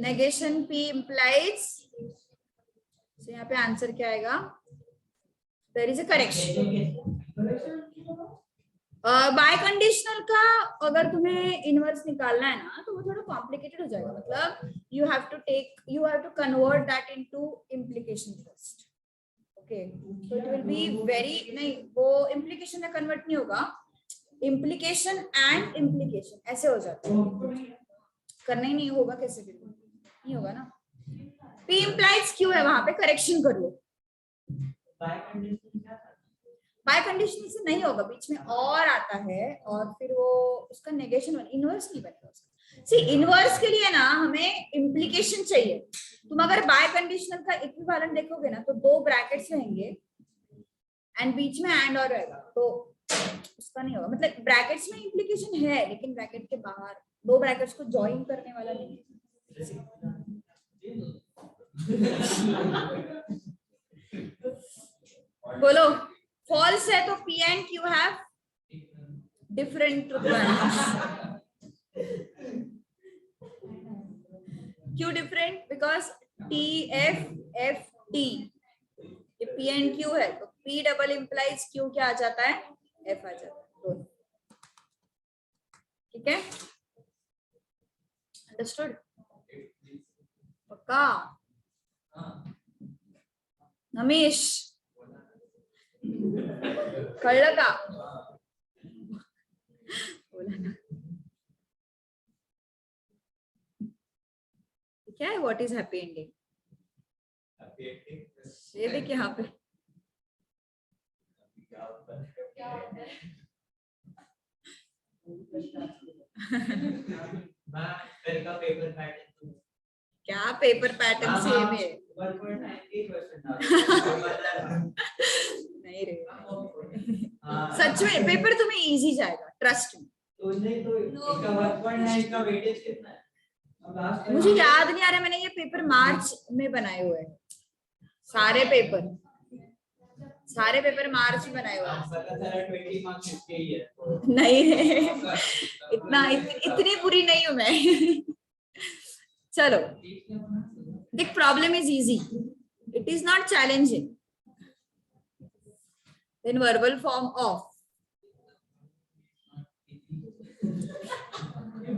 नेगेशन P implies, so यहाँ पे आंसर क्या आएगा, there is a correction. Biconditional का अगर तुम्हें इनवर्स निकालना है ना तो वो थोड़ा कॉम्प्लिकेटेड हो जाएगा, मतलब you have to convert that into implication first, okay, so it will be very, नहीं वो इम्प्लीकेशन में कन्वर्ट नहीं होगा, इम्प्लीकेशन एंड इम्प्लीकेशन ऐसे हो जाता है, करना ही नहीं होगा, कैसे भी नहीं होगा ना। P implies Q है, वहां पे करेक्शन कर लो, बाय कंडीशन से नहीं होगा, बीच में और आता है और फिर वो उसका नेगेशन इनवर्स नहीं बनेगा उसका। सी इनवर्स के लिए ना हमें इम्प्लीकेशन चाहिए, तुम अगर बाय कंडीशनल का इक्विवेलेंट देखोगे ना तो 2 ब्रैकेट्स रहेंगे एंड बीच में एंड और रहेगा, तो उसका नहीं होगा, मतलब ब्रैकेट्स में इम्प्लीकेशन है लेकिन ब्रैकेट के बाहर 2 ब्रैकेट्स को ज्वाइन करने वाला नहीं है। बोलो फॉल्स है तो P and Q have different truth values. Q different because T F F T, ये P and Q है तो P double implies Q क्या आ जाता है, F आ जाता है, दोनों, ठीक है, अंडरस्टूड, पक्का। नमीश कळलं का, बोला ना, क्या है व्हाट इज हैप्पी एंडिंग, ये देखिए यहाँ पे क्या पेपर पैटर्न सेम है, नहीं रे सच में पेपर तुम्हें इजी जाएगा, ट्रस्ट में। मुझे याद नहीं आ रहा, मैंने ये पेपर मार्च में बनाए हुए हैं, सारे पेपर मार्च में बनाए हुए हैं। नहीं रे इतनी बुरी नहीं हूं मैं। चलो देख, problem is easy, it is not challenging, then verbal form of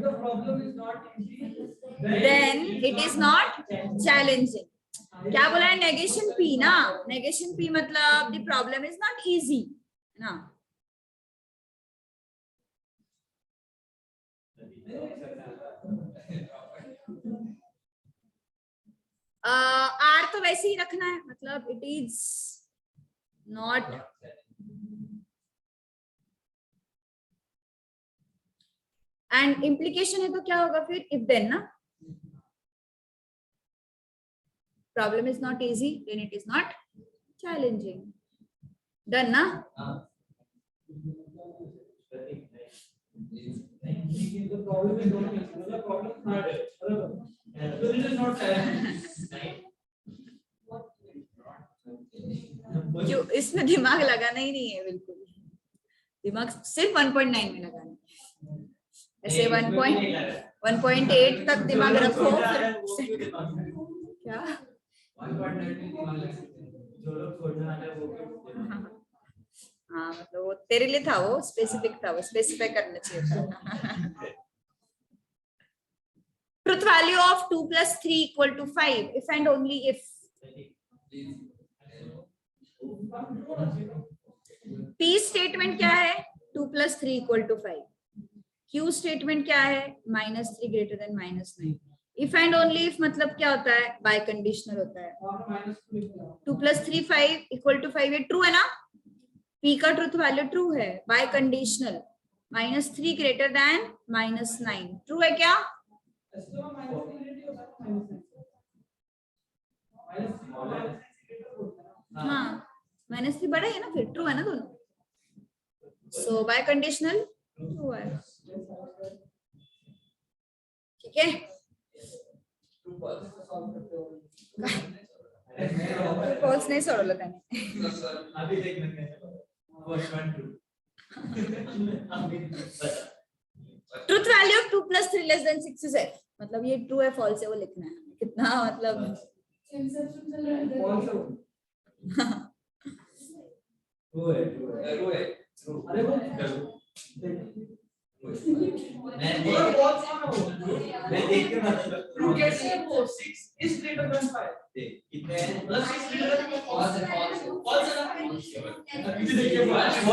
if the problem is not easy, then it is not challenging. क्या बोला है? नेगेशन पी ना, नेगेशन पी मतलब the problem is not easy ना. Are तो वैसे ही रखना है, मतलब it is not. And implication है तो क्या होगा फिर? इफ देन ना. Problem is not easy, then it is not challenging. Done na? the problem is not easy. The problem is hard. So this is not challenging. जो इसमें दिमाग लगाना ही नहीं है बिल्कुल. दिमाग सिर्फ 1.9 में लगाना है. ऐसे 1.8 तक दिमाग रखो फिर. क्या? हाँ मतलब वो तेरे लिए था, वो स्पेसिफिक था, वो स्पेसिफाई करना चाहिए था. Truth value of 2 + 3 = 5 if and only if. P statement क्या है? 2 + 3 = 5. Q स्टेटमेंट क्या है? -3 > -9. इफ एंड ओनली इफ मतलब क्या होता है? बाय कंडीशनल होता है. 2 + 3 5 = 5. ये ट्रू है ना? P का ट्रुथ वैल्यू ट्रू है. बाय कंडीशनल -3 > -9 ट्रू है क्या? हाँ, -3 बड़ा है ना, फिर ट्रू है ना दोनों. सो बाय कंडीशनल ट्रू है. ठीक है. फॉल्स नहीं सोडवलं त्याने. अभी देखना कैसे first one true. Truth value of 2 + 3 < 6 is F. मतलब ये ट्रू है फॉल्स है वो लिखना है. कितना मतलब ट्रू है. अरे वो मैं देख के मतलब ट्रू कैसे है? वो 6 is greater than 5. कितने हैं? +6 greater than 5. false है ना? पीछे देखिए false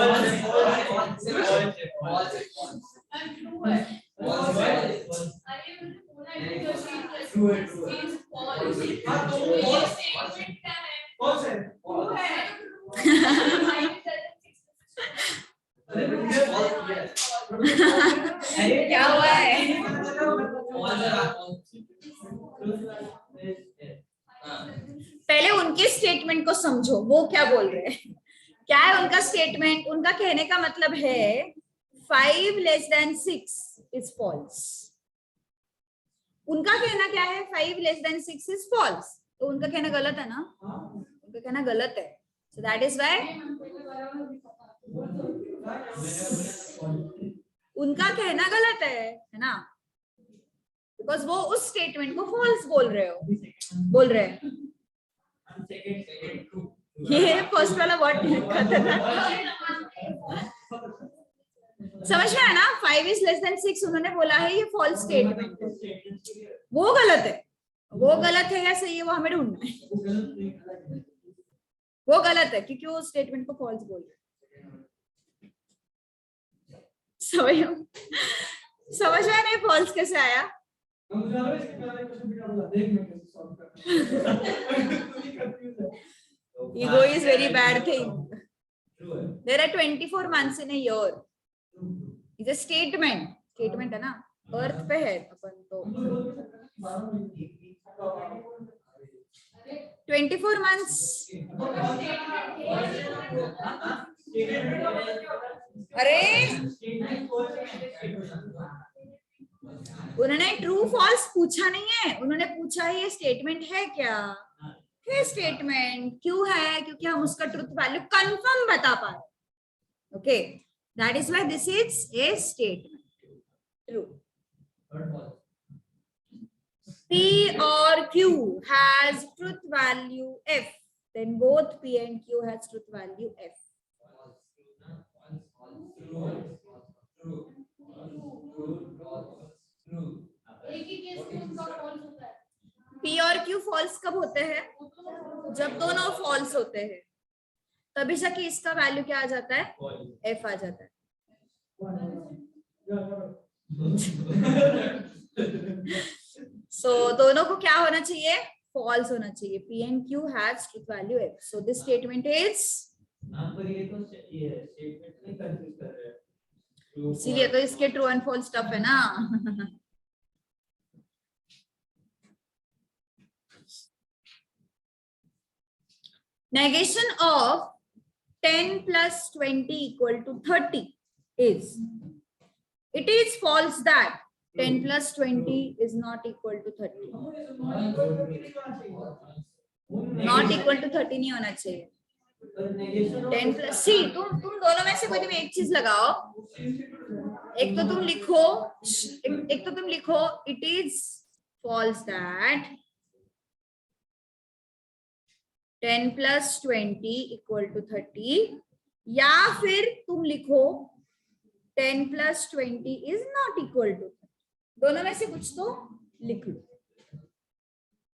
क्या हुआ है? पहले उनके स्टेटमेंट को समझो, वो क्या बोल रहे हैं. क्या है उनका स्टेटमेंट? उनका कहने का मतलब है 5 < 6 is false. उनका कहना क्या है? 5 < 6 is false. तो उनका कहना गलत है ना? उनका कहना गलत है. So that is why उनका कहना गलत है ना? बिकॉज वो उस स्टेटमेंट को फॉल्स बोल रहे हैं. ये फर्स्ट वाला वर्ड लिखा था. समझ में आया ना? 5 is < 6 उन्होंने बोला है, ये फॉल्स स्टेटमेंट है. वो गलत है. वो गलत है या सही है वो हमें ढूंढना है. वो गलत है क्योंकि वो स्टेटमेंट को फॉल्स बोल रहे. समझ में नहीं फॉल्स कैसे आया? Ego is very bad thing. There are 24 months in a year. It's a statement. Statement है ना? अर्थ पे है अपन तो. 24 months. अरे उन्होंने ट्रू फॉल्स पूछा नहीं है. उन्होंने पूछा है ये स्टेटमेंट है क्या? है स्टेटमेंट. क्यों है? क्योंकि हम उसका ट्रुथ वैल्यू कंफर्म बता पा रहे. Okay, that is why this is a statement. True. P or Q has truth value F, then both P and Q has truth value F. True. P और Q false कब होते हैं? जब दोनों false होते हैं तभी जाके इसका वैल्यू क्या आ जाता है? F आ जाता है. So दोनों को क्या होना चाहिए? फॉल्स होना चाहिए. P and Q has truth value F. So this statement is, यहाँ पर ये तो ये स्टेटमेंट नहीं कंफ्यूज कर रहे हैं. True, इसीलिए तो इसके ट्रू एंड फॉल्स स्टफ है ना. Negation of 10 plus 20 equal to 30 is, it is false that 10 plus 20 is not equal to 30. Not equal to 30 नहीं होना चाहिए. पर negation of 10 plus, see, तुम दोनों में से कोई तुम एक चीज लगाओ. एक तो तुम लिखो it is false that 10 plus 20 equal to 30, या फिर तुम लिखो 10 plus 20 is not equal to 30. दोनों में से कुछ तो लिख लो.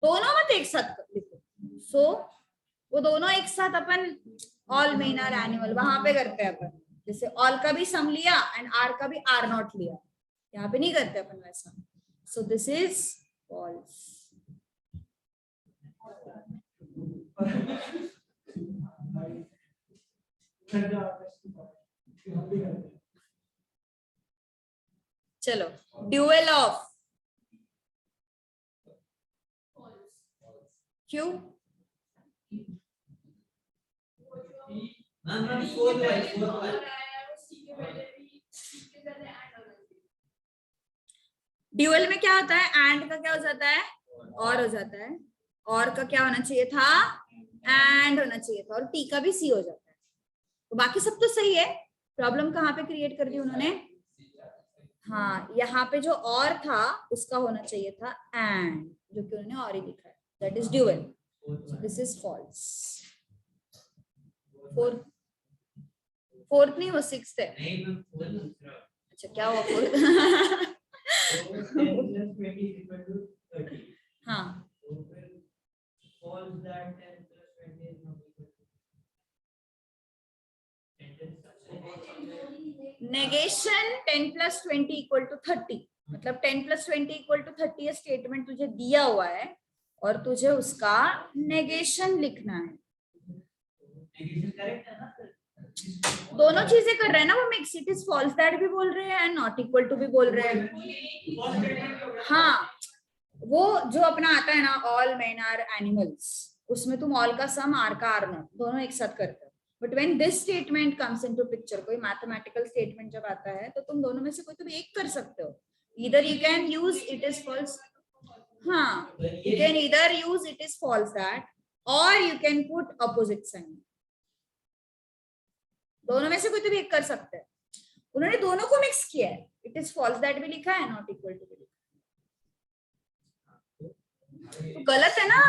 दोनों मत एक साथ लिखो. सो वो दोनों एक साथ अपन ऑल मेनर एनिमल वहां पे करते हैं अपन. जैसे ऑल का भी सम लिया एंड आर का भी आर नॉट लिया. यहाँ पे नहीं करते अपन वैसा. So this is false. चलो, ड्यूएल ऑफ क्यू. ना फोर्थ वाला ड्यूएल में क्या होता है? एंड का क्या हो जाता है? और हो जाता है. और का क्या होना चाहिए था? एंड होना चाहिए था. और टी का भी सी हो जाता है. तो बाकी सब तो सही है. प्रॉब्लम कहाँ पे क्रिएट कर दी उन्होंने? हाँ, यहाँ पे जो और था उसका होना चाहिए था एंड, जो कि उन्होंने और ही लिखा है. That is dual. This is false. Fourth नहीं, वो सिक्स्थ है. नहीं मैं फोर्थ दूसरा. अच्छा, क्या हुआ fourth? 10 plus 20 is equal to 30. हाँ, तो फिर false that 10 plus 20 is not equal to negation 10 plus 20 equal to 30. मतलब 10 plus 20 equal to 30 ये स्टेटमेंट तुझे दिया हुआ है और तुझे उसका नेगेशन लिखना है. negation correct है ना सर? दोनों चीजें कर रहे हैं ना वो mix. It is false that भी बोल रहे हैं एंड नॉट इक्वल टू भी बोल रहे हैं. हाँ, वो जो अपना आता है ना ऑल मेन आर एनिमल्स, उसमें तुम ऑल का सम आर का आर नॉट दोनों एक साथ करते हो. But when this statement comes into picture, कोई मैथमेटिकल स्टेटमेंट जब आता है तो तुम दोनों में से कोई तुम एक कर सकते हो. Either you can use it is false. हाँ, you can either use it is false that और you can put opposite sign. दोनों में से कोई तो भी एक कर सकते हैं. उन्होंने दोनों को मिक्स किया है. इट इज फॉल्स दैट भी लिखा है, नॉट इक्वल टू भी लिखा है. तो गलत है ना.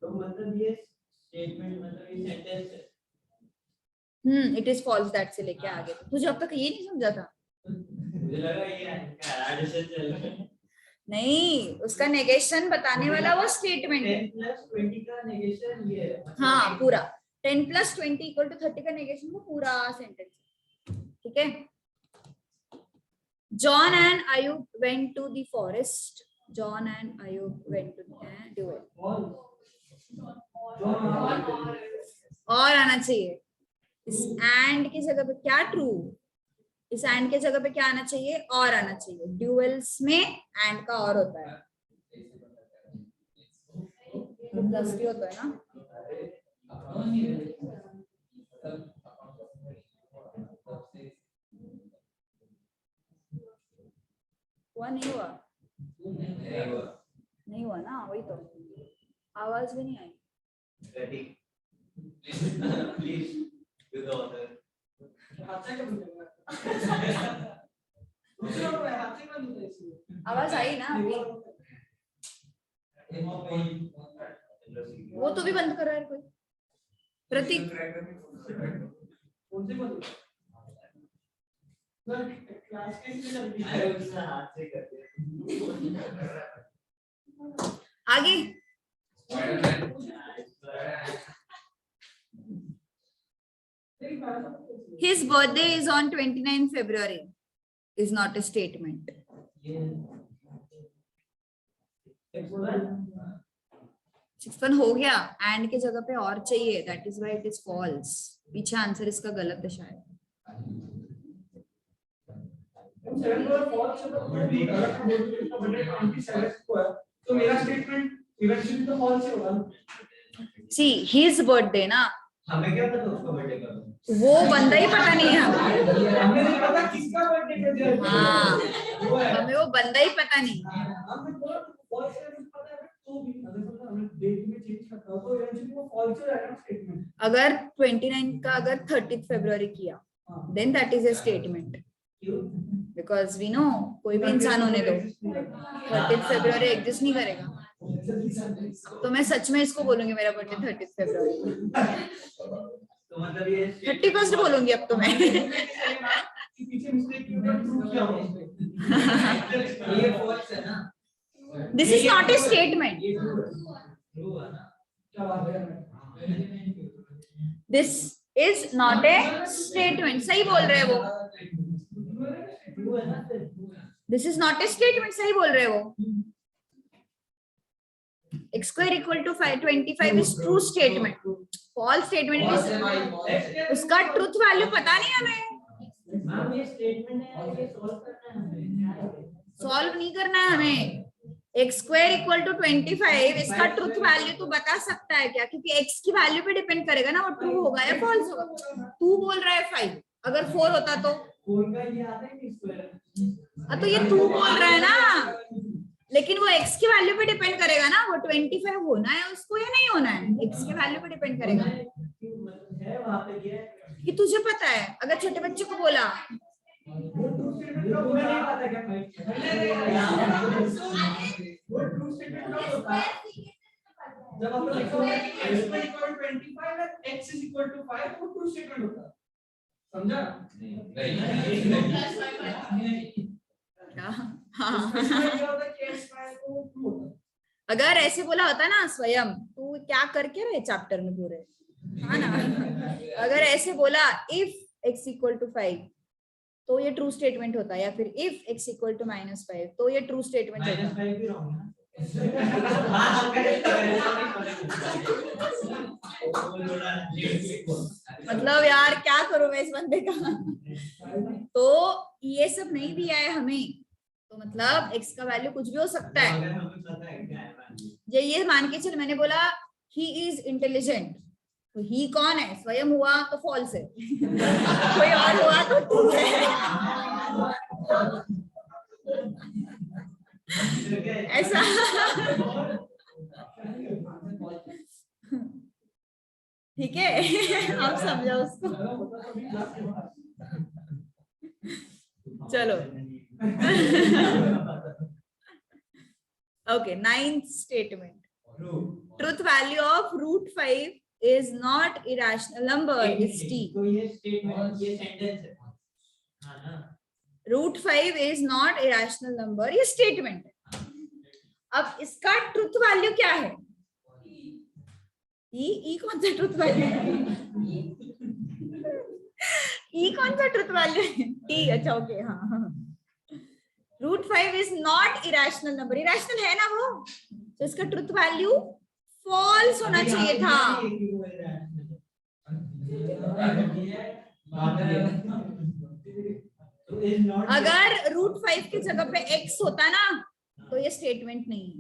तो मतलब ये स्टेटमेंट मतलब ये सेंटेंस है. इट इज फॉल्स दैट से लेके आगे. तुझे अब तक ये नहीं समझा था? मुझे लगा ये एडिशन चल रहा है. नहीं, उसका नेगेशन बताने वाला वो स्टेटमेंट है. 10 plus 20 का नेगेशन ये है. हाँ, पूरा 10 plus 20 equal to 30 का नेगेशन वो पूरा सेंटेंस. ठीक है. John and Ayub went to the forest. John and Ayub went to the duel. और आना चाहिए. इस एंड की जगह पे क्या ट्रू? इस एंड के जगह पे क्या आना चाहिए? और आना चाहिए. ड्यूएल्स में एंड का और होता है. प्लस भी होता है ना. हुआ नहीं हुआ? नहीं हुआ ना. वही तो आवाज भी नहीं आई. Ready? Please do the order. आवाज आई ना अभी? वो तो भी बंद करो यार कोई. प्रतीक क्लास के लिए जल्दी अरे उसने हाथ से कर दिया। आगे his birthday is on 29 February is not a statement. Six one हो गया, एंड के जगह पे और चाहिए, that is why it is false. पीछे आंसर इसका गलत है शायद. तो मेरा स्टेटमेंट इवेंचुअली तो फॉल्स ही होगा. सी हिज बर्थडे ना, हमें क्या पता उसका बर्थडे कब है? वो बंदा ही पता नहीं है हमें. हमें नहीं पता किसका बर्थडे है. हाँ, हमें वो बंदा ही पता नहीं. हमें फॉल्स है पता है तो भी अगर हमें डेट में चेंज करता हो तो इवेंचुअली वो फॉल्स हो जाएगा स्टेटमेंट. अगर 29 का अगर 30 फरवरी किया, then that is a statement. Because we know कोई भी इंसान होने दो, 30 फरवरी एग्जिस्ट नहीं करेगा. तो मैं सच में इसको बोलूंगी मेरा बर्थडे 30 फरवरी. तो मतलब ये 31 बोलूंगी अब तो मैं. पीछे मिस्टेक की होगा प्रूव किया होगा. ये फॉल्स है ना? This is not a statement. ये ट्रू है ना? क्या बात है. This is not a statement. सही बोल रहे हैं वो. ट्रू है ना? This is not a statement. सही बोल रहे हैं वो. x square equal to 25 is true statement. False statement is उसका truth value पता नहीं हमें. मैम ये स्टेटमेंट है, ये सॉल्व करना है हमें. सॉल्व नहीं करना है हमें. x square equal to 25 इसका truth value तू बता सकता है क्या? क्योंकि x की वैल्यू पे डिपेंड करेगा ना वो ट्रू होगा या फॉल्स होगा. तू बोल रहा है 5, अगर 4 होता तो कोई का ये आता है कि स्क्वायर. तो ये तू बोल रहा है ना, लेकिन वो x की वैल्यू पे डिपेंड करेगा ना. वो 25 होना है उसको या नहीं होना है, x की वैल्यू पे डिपेंड करेगा. है वहां पे ये कि तुझे पता है, अगर छोटे बच्चे को बोला वो ट्रू स्टेटमेंट का मुझे नहीं पता क्या वो ट्रू स्टेटमेंट का होता है जब अपन लिखो x = 25 है x = 5 वो ट्रू स्टेटमेंट होता है. समझा? हाँ. क्या होता है कि x को ट्रू होता है. अगर ऐसे बोला होता ना स्वयं, तू क्या करके रहे चैप्टर में पूरे, हाँ ना. अगर ऐसे बोला if x = 5 तो ये ट्रू स्टेटमेंट होता है, या फिर if x = -5 तो ये ट्रू स्टेटमेंट होता है. -5 भी रॉन्ग है. मतलब यार क्या करूं मैं इस बंदे का. तो ये सब नहीं दिया है हमें, तो मतलब x का वैल्यू कुछ भी हो सकता है. अगर हमें पता है क्या है. ये मान के चल, मैंने बोला he is intelligent, तो ही कौन है? स्वयं हुआ तो फॉल्स है. कोई और हुआ तो ट्रू है. ऐसा. ठीक है, आप समझो उसको. चलो. Okay, 9th statement. Truth value of √5 is not irrational number is t. तो ये स्टेटमेंट, ये सेंटेंस है. हाँ ना? √5 is not irrational number, ये स्टेटमेंट है. अब इसका ट्रुथ वैल्यू क्या है? ई कौन सा ट्रुथ वैल्यू है? ई कौन सा ट्रुथ वैल्यू है? टी. अच्छा ओके. हाँ. √5 is not irrational number. irrational है ना वो, तो इसका ट्रुथ वैल्यू फॉल्स होना चाहिए था. अगर √5 की जगह पे x होता ना तो ये स्टेटमेंट नहीं है.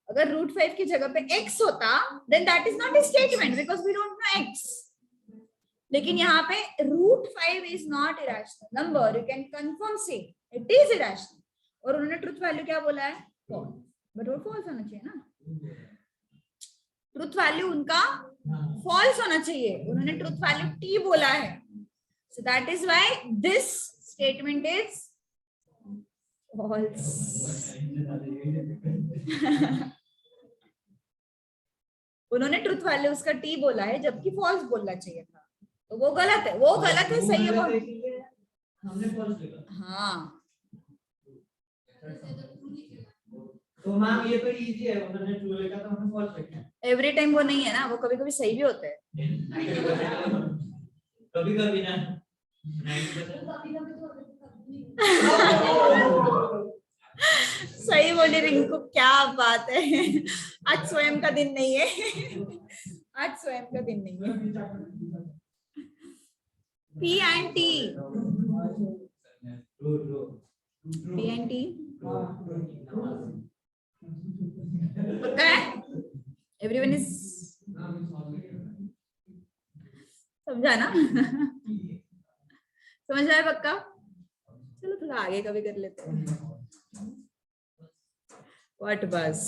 अगर √5 की जगह पे x होता then that is not a statement because we don't know x. लेकिन यहाँ पे √5 is not irrational number. You can confirm say it is irrational. और उन्होंने ट्रुथ वैल्यू क्या बोला है? false. बट वो false होना चाहिए ना. ट्रुथ वैल्यू उनका false होना चाहिए. उन्होंने ट्रुथ वैल्यू t बोला है. So that is why this statement is false. उन्होंने ट्रुथ वैल्यू उसका टी बोला है जबकि फॉल्स बोलना चाहिए था, तो वो गलत है, वो गलत है, सही है वो। हमने फॉल्स लिखा। हाँ तो मैम ये तो इजी है, उन्होंने ट्रू लिखा तो हमने फॉल्स लिखा। एवरी टाइम वो नहीं है ना, वो कभी कभी सही भी होते हैं। कभी कभी ना 90%। सही बोली रिंकू, क्या बात है। आज स्वयं का दिन नहीं है, आज स्वयं का दिन नहीं है। P and T, P and T पक्का है? एवरीवन इज समझा ना? समझ आया पक्का? चलो थोड़ा आगे का भी कर लेते हैं। व्हाट बस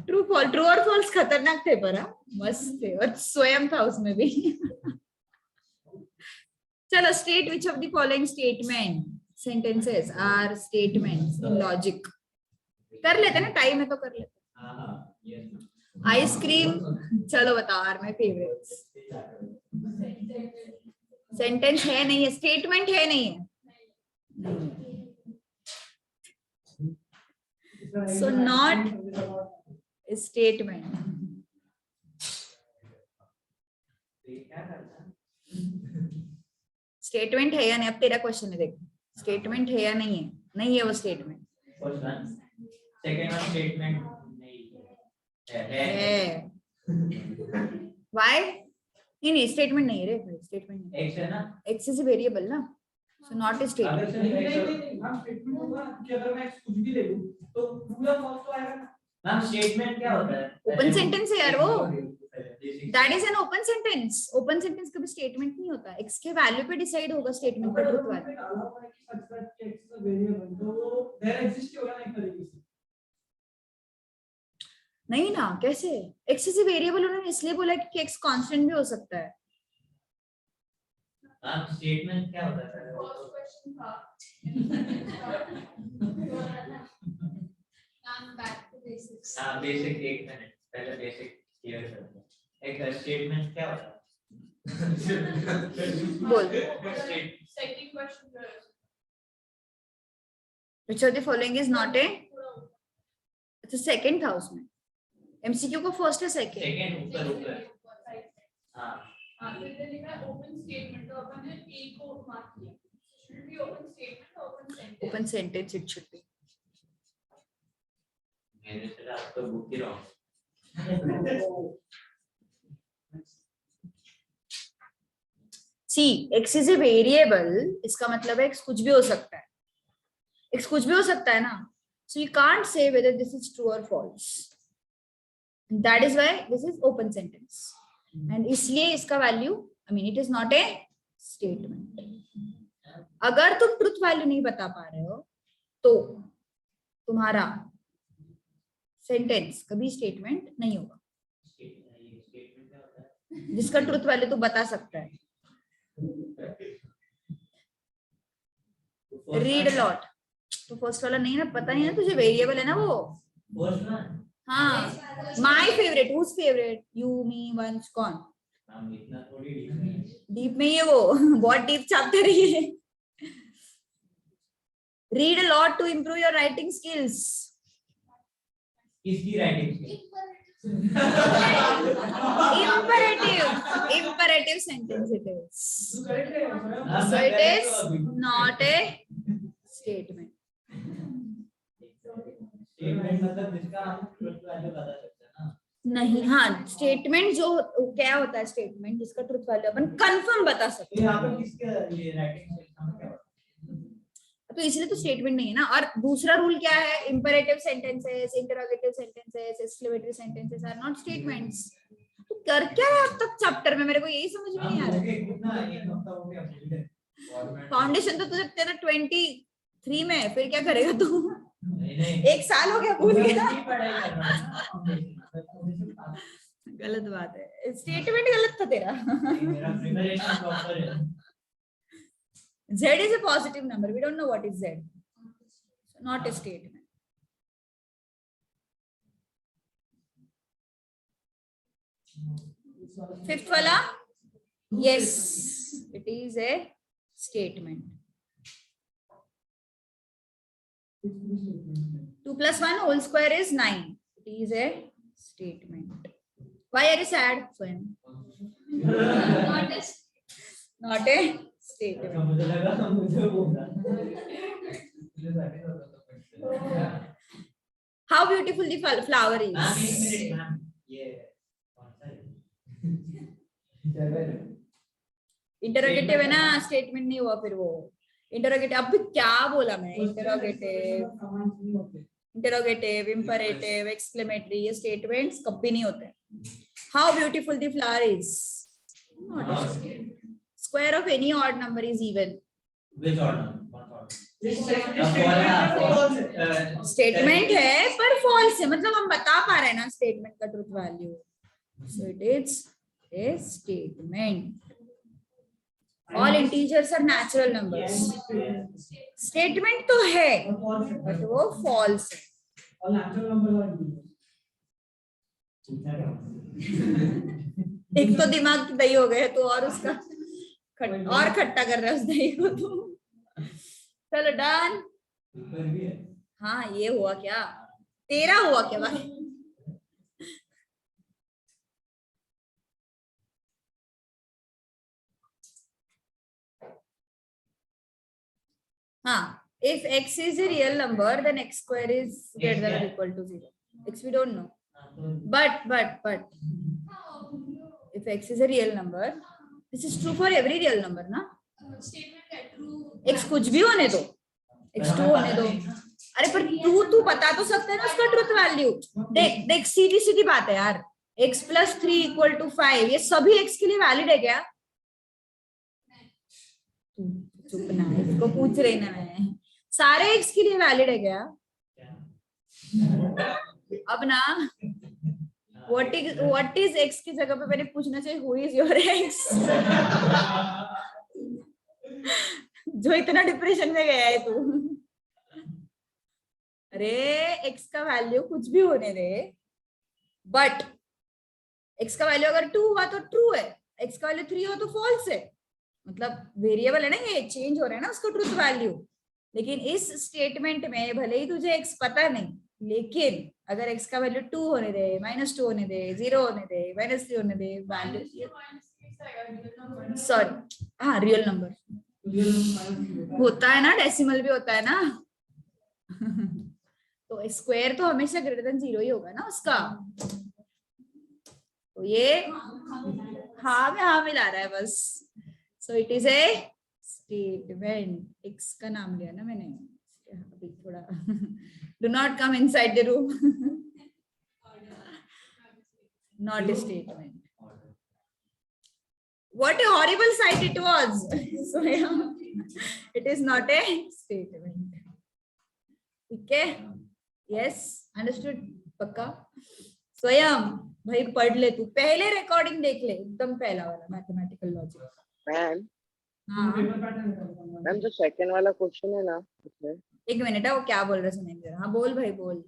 ट्रू और फॉल्स खतरनाक थे पर मस्त थे, और स्वयं था उसमें भी। चलो, state which of the following statement sentences are statements in logic. कर लेते ना, टाइम है तो कर लेते। आइसक्रीम, चलो बताओ, आर माय फेवरेट्स। सेंटेंस है नहीं है, स्टेटमेंट है नहीं है, सो नॉट स्टेटमेंट। स्टेटमेंट है या नहीं, अब तेरा क्वेश्चन है, देख स्टेटमेंट है या नहीं है, नहीं है वो स्टेटमेंट। सेकंड वन स्टेटमेंट नहीं है। व्हाई? नहीं स्टेटमेंट नहीं है रे भाई, स्टेटमेंट नहीं। एक्स है ना, एक्स इज वेरिएबल ना, सो नॉट ए स्टेटमेंट। नहीं हम स्टेटमेंट होगा कि अगर मैं कुछ भी ले लूं तो पूरा फॉल्स तो आएगा ना। मैम स्टेटमेंट क्या होता है? ओपन सेंटेंस है यार वो, that is an open sentence. Open sentence कभी स्टेटमेंट नहीं होता, एक्स के वैल्यू पे डिसाइड होगा स्टेटमेंट का ट्रुथ वैल्यू। डाला हुआ है कि सच सच के एक्स का वेरिएबल तो देयर एग्जिस्ट होगा ना एक तरीके से। नहीं ना, कैसे? एक्स इज वेरिएबल उन्होंने इसलिए बोला कि एक्स कांस्टेंट भी हो सकता है। मैम स्टेटमेंट क्या होता है? हाँ बेसिक, एक मिनट पहले बेसिक क्लियर करते हैं। एक स्टेटमेंट क्या होता है? बोल। Second question first. Which of the following is not a, अच्छा सेकंड था उसमें, एमसीक्यू का फर्स्ट है सेकंड। सेकंड ऊपर हाँ फिर लिखा है open statement, तो अपन ने A को मार्क किया। Should be open statement or open sentence? Open sentence it should be. मेरे से आप तो बुक ही wrong. See, X is a variable, इसका मतलब है एक्स कुछ भी हो सकता है, एक्स कुछ भी हो सकता है ना, so you can't say whether this is true और false, that is why this is open sentence, and इसलिए इसका value, I mean it is not a statement. अगर तुम ट्रुथ वैल्यू नहीं बता पा रहे हो तो तुम्हारा सेंटेंस कभी स्टेटमेंट नहीं होगा। स्टेटमेंट क्या होता है? जिसका ट्रुथ वैल्यू तू बता सकता है। रीड अ लॉट, तो फर्स्ट वाला नहीं ना, पता नहीं ना तुझे, वेरिएबल है ना वो। फर्स्ट वन हाँ, my favourite, whose favourite, you, me, Vansh, कौन? मैम इतना थोड़ी डीप है। डीप में ही है वो, बहुत डीप चैप्टर है। Read a lot to improve your writing skills. किसकी writing? imperative sentence it is, तू करेक्ट है Swayam. so it is not a statement। Statement मतलब जिसका हम ट्रुथ वैल्यू बता सकते हैं ना। नहीं, हाँ स्टेटमेंट जो क्या होता है, स्टेटमेंट जिसका ट्रुथ वैल्यू अपन कंफर्म बता सकते तो यहाँ पे किसके ये राइटिंग स्किल्स का क्या होता है? हैं, तो इसलिए तो स्टेटमेंट नहीं है ना। और दूसरा रूल क्या है, imperative sentences, interrogative sentences, exclamatory sentences are not statements. तो कर क्या रहा है अब तक चैप्टर में, मेरे को यही समझ में नहीं आ रहा। कितना एक हफ्ता हो गया मुझे। फाउंडेशन तो तुझे तेरा 23 में है, फिर क्या करेगा तू? नहीं एक साल हो गया, भूल गया। नहीं पढ़ाई कर रहा हूं ना फाउंडेशन। गलत बात है, स्टेटमेंट गलत था तेरा। मेरा प्रिपरेशन प्रॉपर है। Z is a positive number, we don't know what is Z, so not a statement। Fifth वाला, yes, it is a statement. 2 + 1 whole square is 9. It is a statement. Why are you sad, Swayam? Not a statement. मुझे लगा मुझे बोला How beautiful the flower is. Ma'am एक minute ma'am ये कौन सा है इंटरोगेटिव है ना, स्टेटमेंट नहीं हुआ फिर वो. इंटरोगेटिव, अब क्या बोला मैं? इंटरोगेटिव, इंपरेटिव, एक्सक्लेमेटरी, ये स्टेटमेंट्स कभी नहीं होते. How beautiful the flower is. Square of any odd number is even. which order statement है पर फॉल्स है, मतलब हम बता पा रहे हैं ना स्टेटमेंट का truth value. So it is a statement. All integers are natural numbers. Statement तो है बट वो फॉल्स है. एक तो दिमाग की दही हो गए तो और उसका और खट्टा कर रहा है उस दही को. तो चलो डन. हाँ ये हुआ क्या? तेरा हुआ क्या भाई? हाँ, if x is a real number then x square is greater than or equal to 0. X we don't know, but if x is a real number, this is true for every real number ना. Statement है true. x कुछ भी होने दो, x2 होने दो. अरे पर तू बता तो सकते है ना उसका ट्रूथ वैल्यू. देख सीधी सीधी बात है यार. x + 3 = 5, ये सभी x के लिए वैलिड है क्या? चुप ना, इसको पूछ रही ना मैं. सारे x के लिए वैलिड है क्या? अब ना what is x की जगह पे मैंने पूछना चाहिए who is your x. जो इतना डिप्रेशन में गया है तू. अरे x का वैल्यू कुछ भी होने दे, बट x का वैल्यू अगर 2 हुआ तो ट्रू है, x का वैल्यू 3 हो तो फॉल्स है. मतलब वेरिएबल है ना, ये चेंज हो रहा है ना उसका ट्रूथ वैल्यू. लेकिन इस स्टेटमेंट में भले ही तुझे x पता नहीं, लेकिन अगर x का वैल्यू 2 होने दे, -2 होने दे, 0 होने दे, -3 होने दे, वैल्यू सॉरी हाँ रियल नंबर होता है ना, डेसिमल भी होता है ना. तो स्क्वायर तो हमेशा ग्रेटर देन 0 ही होगा ना उसका. तो ये हाँ में हाँ मिला रहा है बस. सो it is a statement. X का नाम लिया ना मैंने अभी थोड़ा. Do not come inside the room. Not a statement. What a horrible sight it was. So yeah, it is not a statement. Okay. Yes, understood. पक्का. स्वयं भाई पढ़ ले तू, पहले रिकॉर्डिंग देख ले, एकदम पहला वाला मैथमेटिकल लॉजिक. मैम हाँ मैम जो सेकंड वाला क्वेश्चन है ना उसमें, एक मिनट है, वो क्या बोल रहे सुनेंगे जरा. हाँ बोल भाई बोल.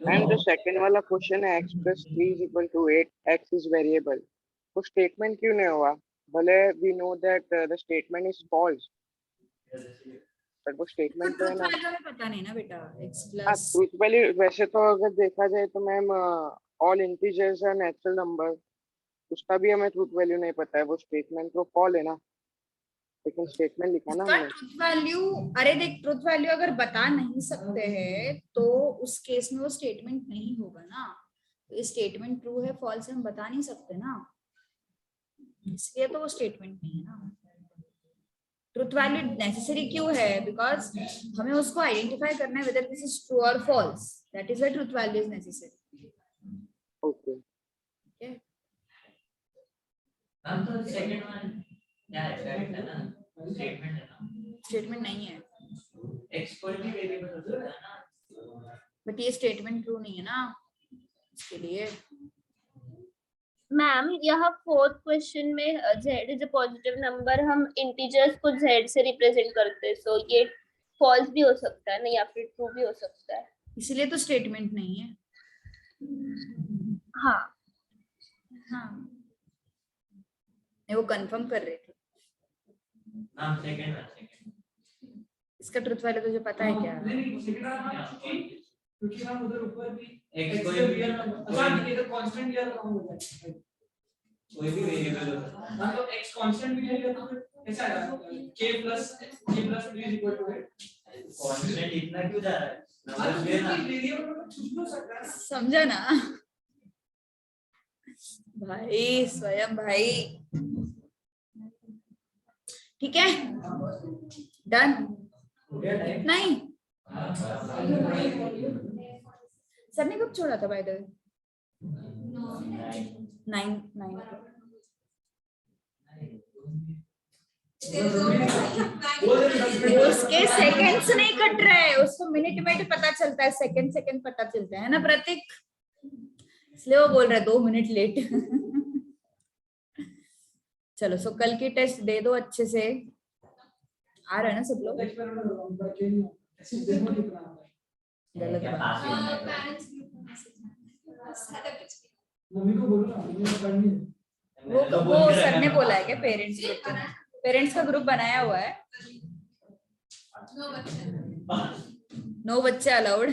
मैम जो सेकंड वाला क्वेश्चन है x + 3 = 8, x is variable, वो स्टेटमेंट क्यों नहीं हुआ? भले we know that the statement is false, but वो स्टेटमेंट तो है ना. पता नहीं ना बेटा. x हाँ प्लस ट्रूथ वैल्यू वैसे तो अगर देखा जाए तो ma'am all integers are natural number, उसका भी हमें ट्रूथ वैल्यू नहीं पता है. वो स्टेटमेंट तो फॉल है ना, लेकिन स्टेटमेंट लिखा ना उसका हमने. Truth value. अरे देख, ट्रूथ वैल्यू अगर बता नहीं सकते हैं तो उस केस में वो स्टेटमेंट नहीं होगा ना. तो ये स्टेटमेंट ट्रू है फॉल्स है हम बता नहीं सकते ना, इसलिए तो वो स्टेटमेंट नहीं है ना. ट्रूथ वैल्यू नेसेसरी क्यों है? बिकॉज हमें उसको आइडेंटिफाई करना है वेदर दिस इज ट्रू और false. That is why truth value is necessary. Okay हम तो सेकंड वन क्या है? डायरेक्ट है ना, स्टेटमेंट है ना, स्टेटमेंट नहीं है. x कोई भी वेरिएबल हो सकता है ना. बट ये स्टेटमेंट ट्रू नहीं है ना इसके लिए. मैम यहाँ फोर्थ क्वेश्चन में z is a positive number, हम इंटीजर्स को z से रिप्रेजेंट करते हैं, सो ये फॉल्स भी हो सकता है ना या फिर ट्रू भी हो सकता है. इसलिए तो स्टेटमेंट नहीं है. हाँ हाँ नहीं, वो कंफर्म कर रहे थे। नाम सेकंड ना सेकंड इसका ट्रुथ वैल्यू तुझे पता है क्या? नहीं सेकंड हाफ क्योंकि हम उधर ऊपर भी एक x कोई का भी रियल नंबर अच्छा ठीक है तो कांस्टेंट रियल काउंट हो जाएगा कोई भी वेरिएबल हो सकता है। हां तो x कांस्टेंट भी है तो फिर कैसा आएगा k plus 3 is equal to 8 constant इतना क्यों जा रहा है हाँ नंबर तो पे ना वेरिएबल मतलब कुछ भी हो सकता है ना समझा ना भाई, स्वयं भाई। ठीक है, डन। हो गया टाइम नहीं, सर ने कब छोड़ा था बाय द वे? 9 उसके सेकंड्स नहीं कट रहे, उसको मिनट में पता चलता है, सेकंड पता चलता है ना प्रतीक, इसलिए वो बोल रहा है 2 मिनट लेट। चलो, सो कल की टेस्ट दे दो अच्छे से। आ रहा है ना सब लोग? एक्सपेरिमेंट होगा कि नहीं ऐसे देखो कितना आता है गलत क्या बात। पास ही पेरेंट्स ग्रुप में मैसेज मम्मी को बोलो ना मम्मी को पढ़नी है वो सर ने बोला है क्या पेरेंट्स ग्रुप? पेरेंट्स का ग्रुप बनाया हुआ है, 9 बच्चे 9 बच्चे अलाउड।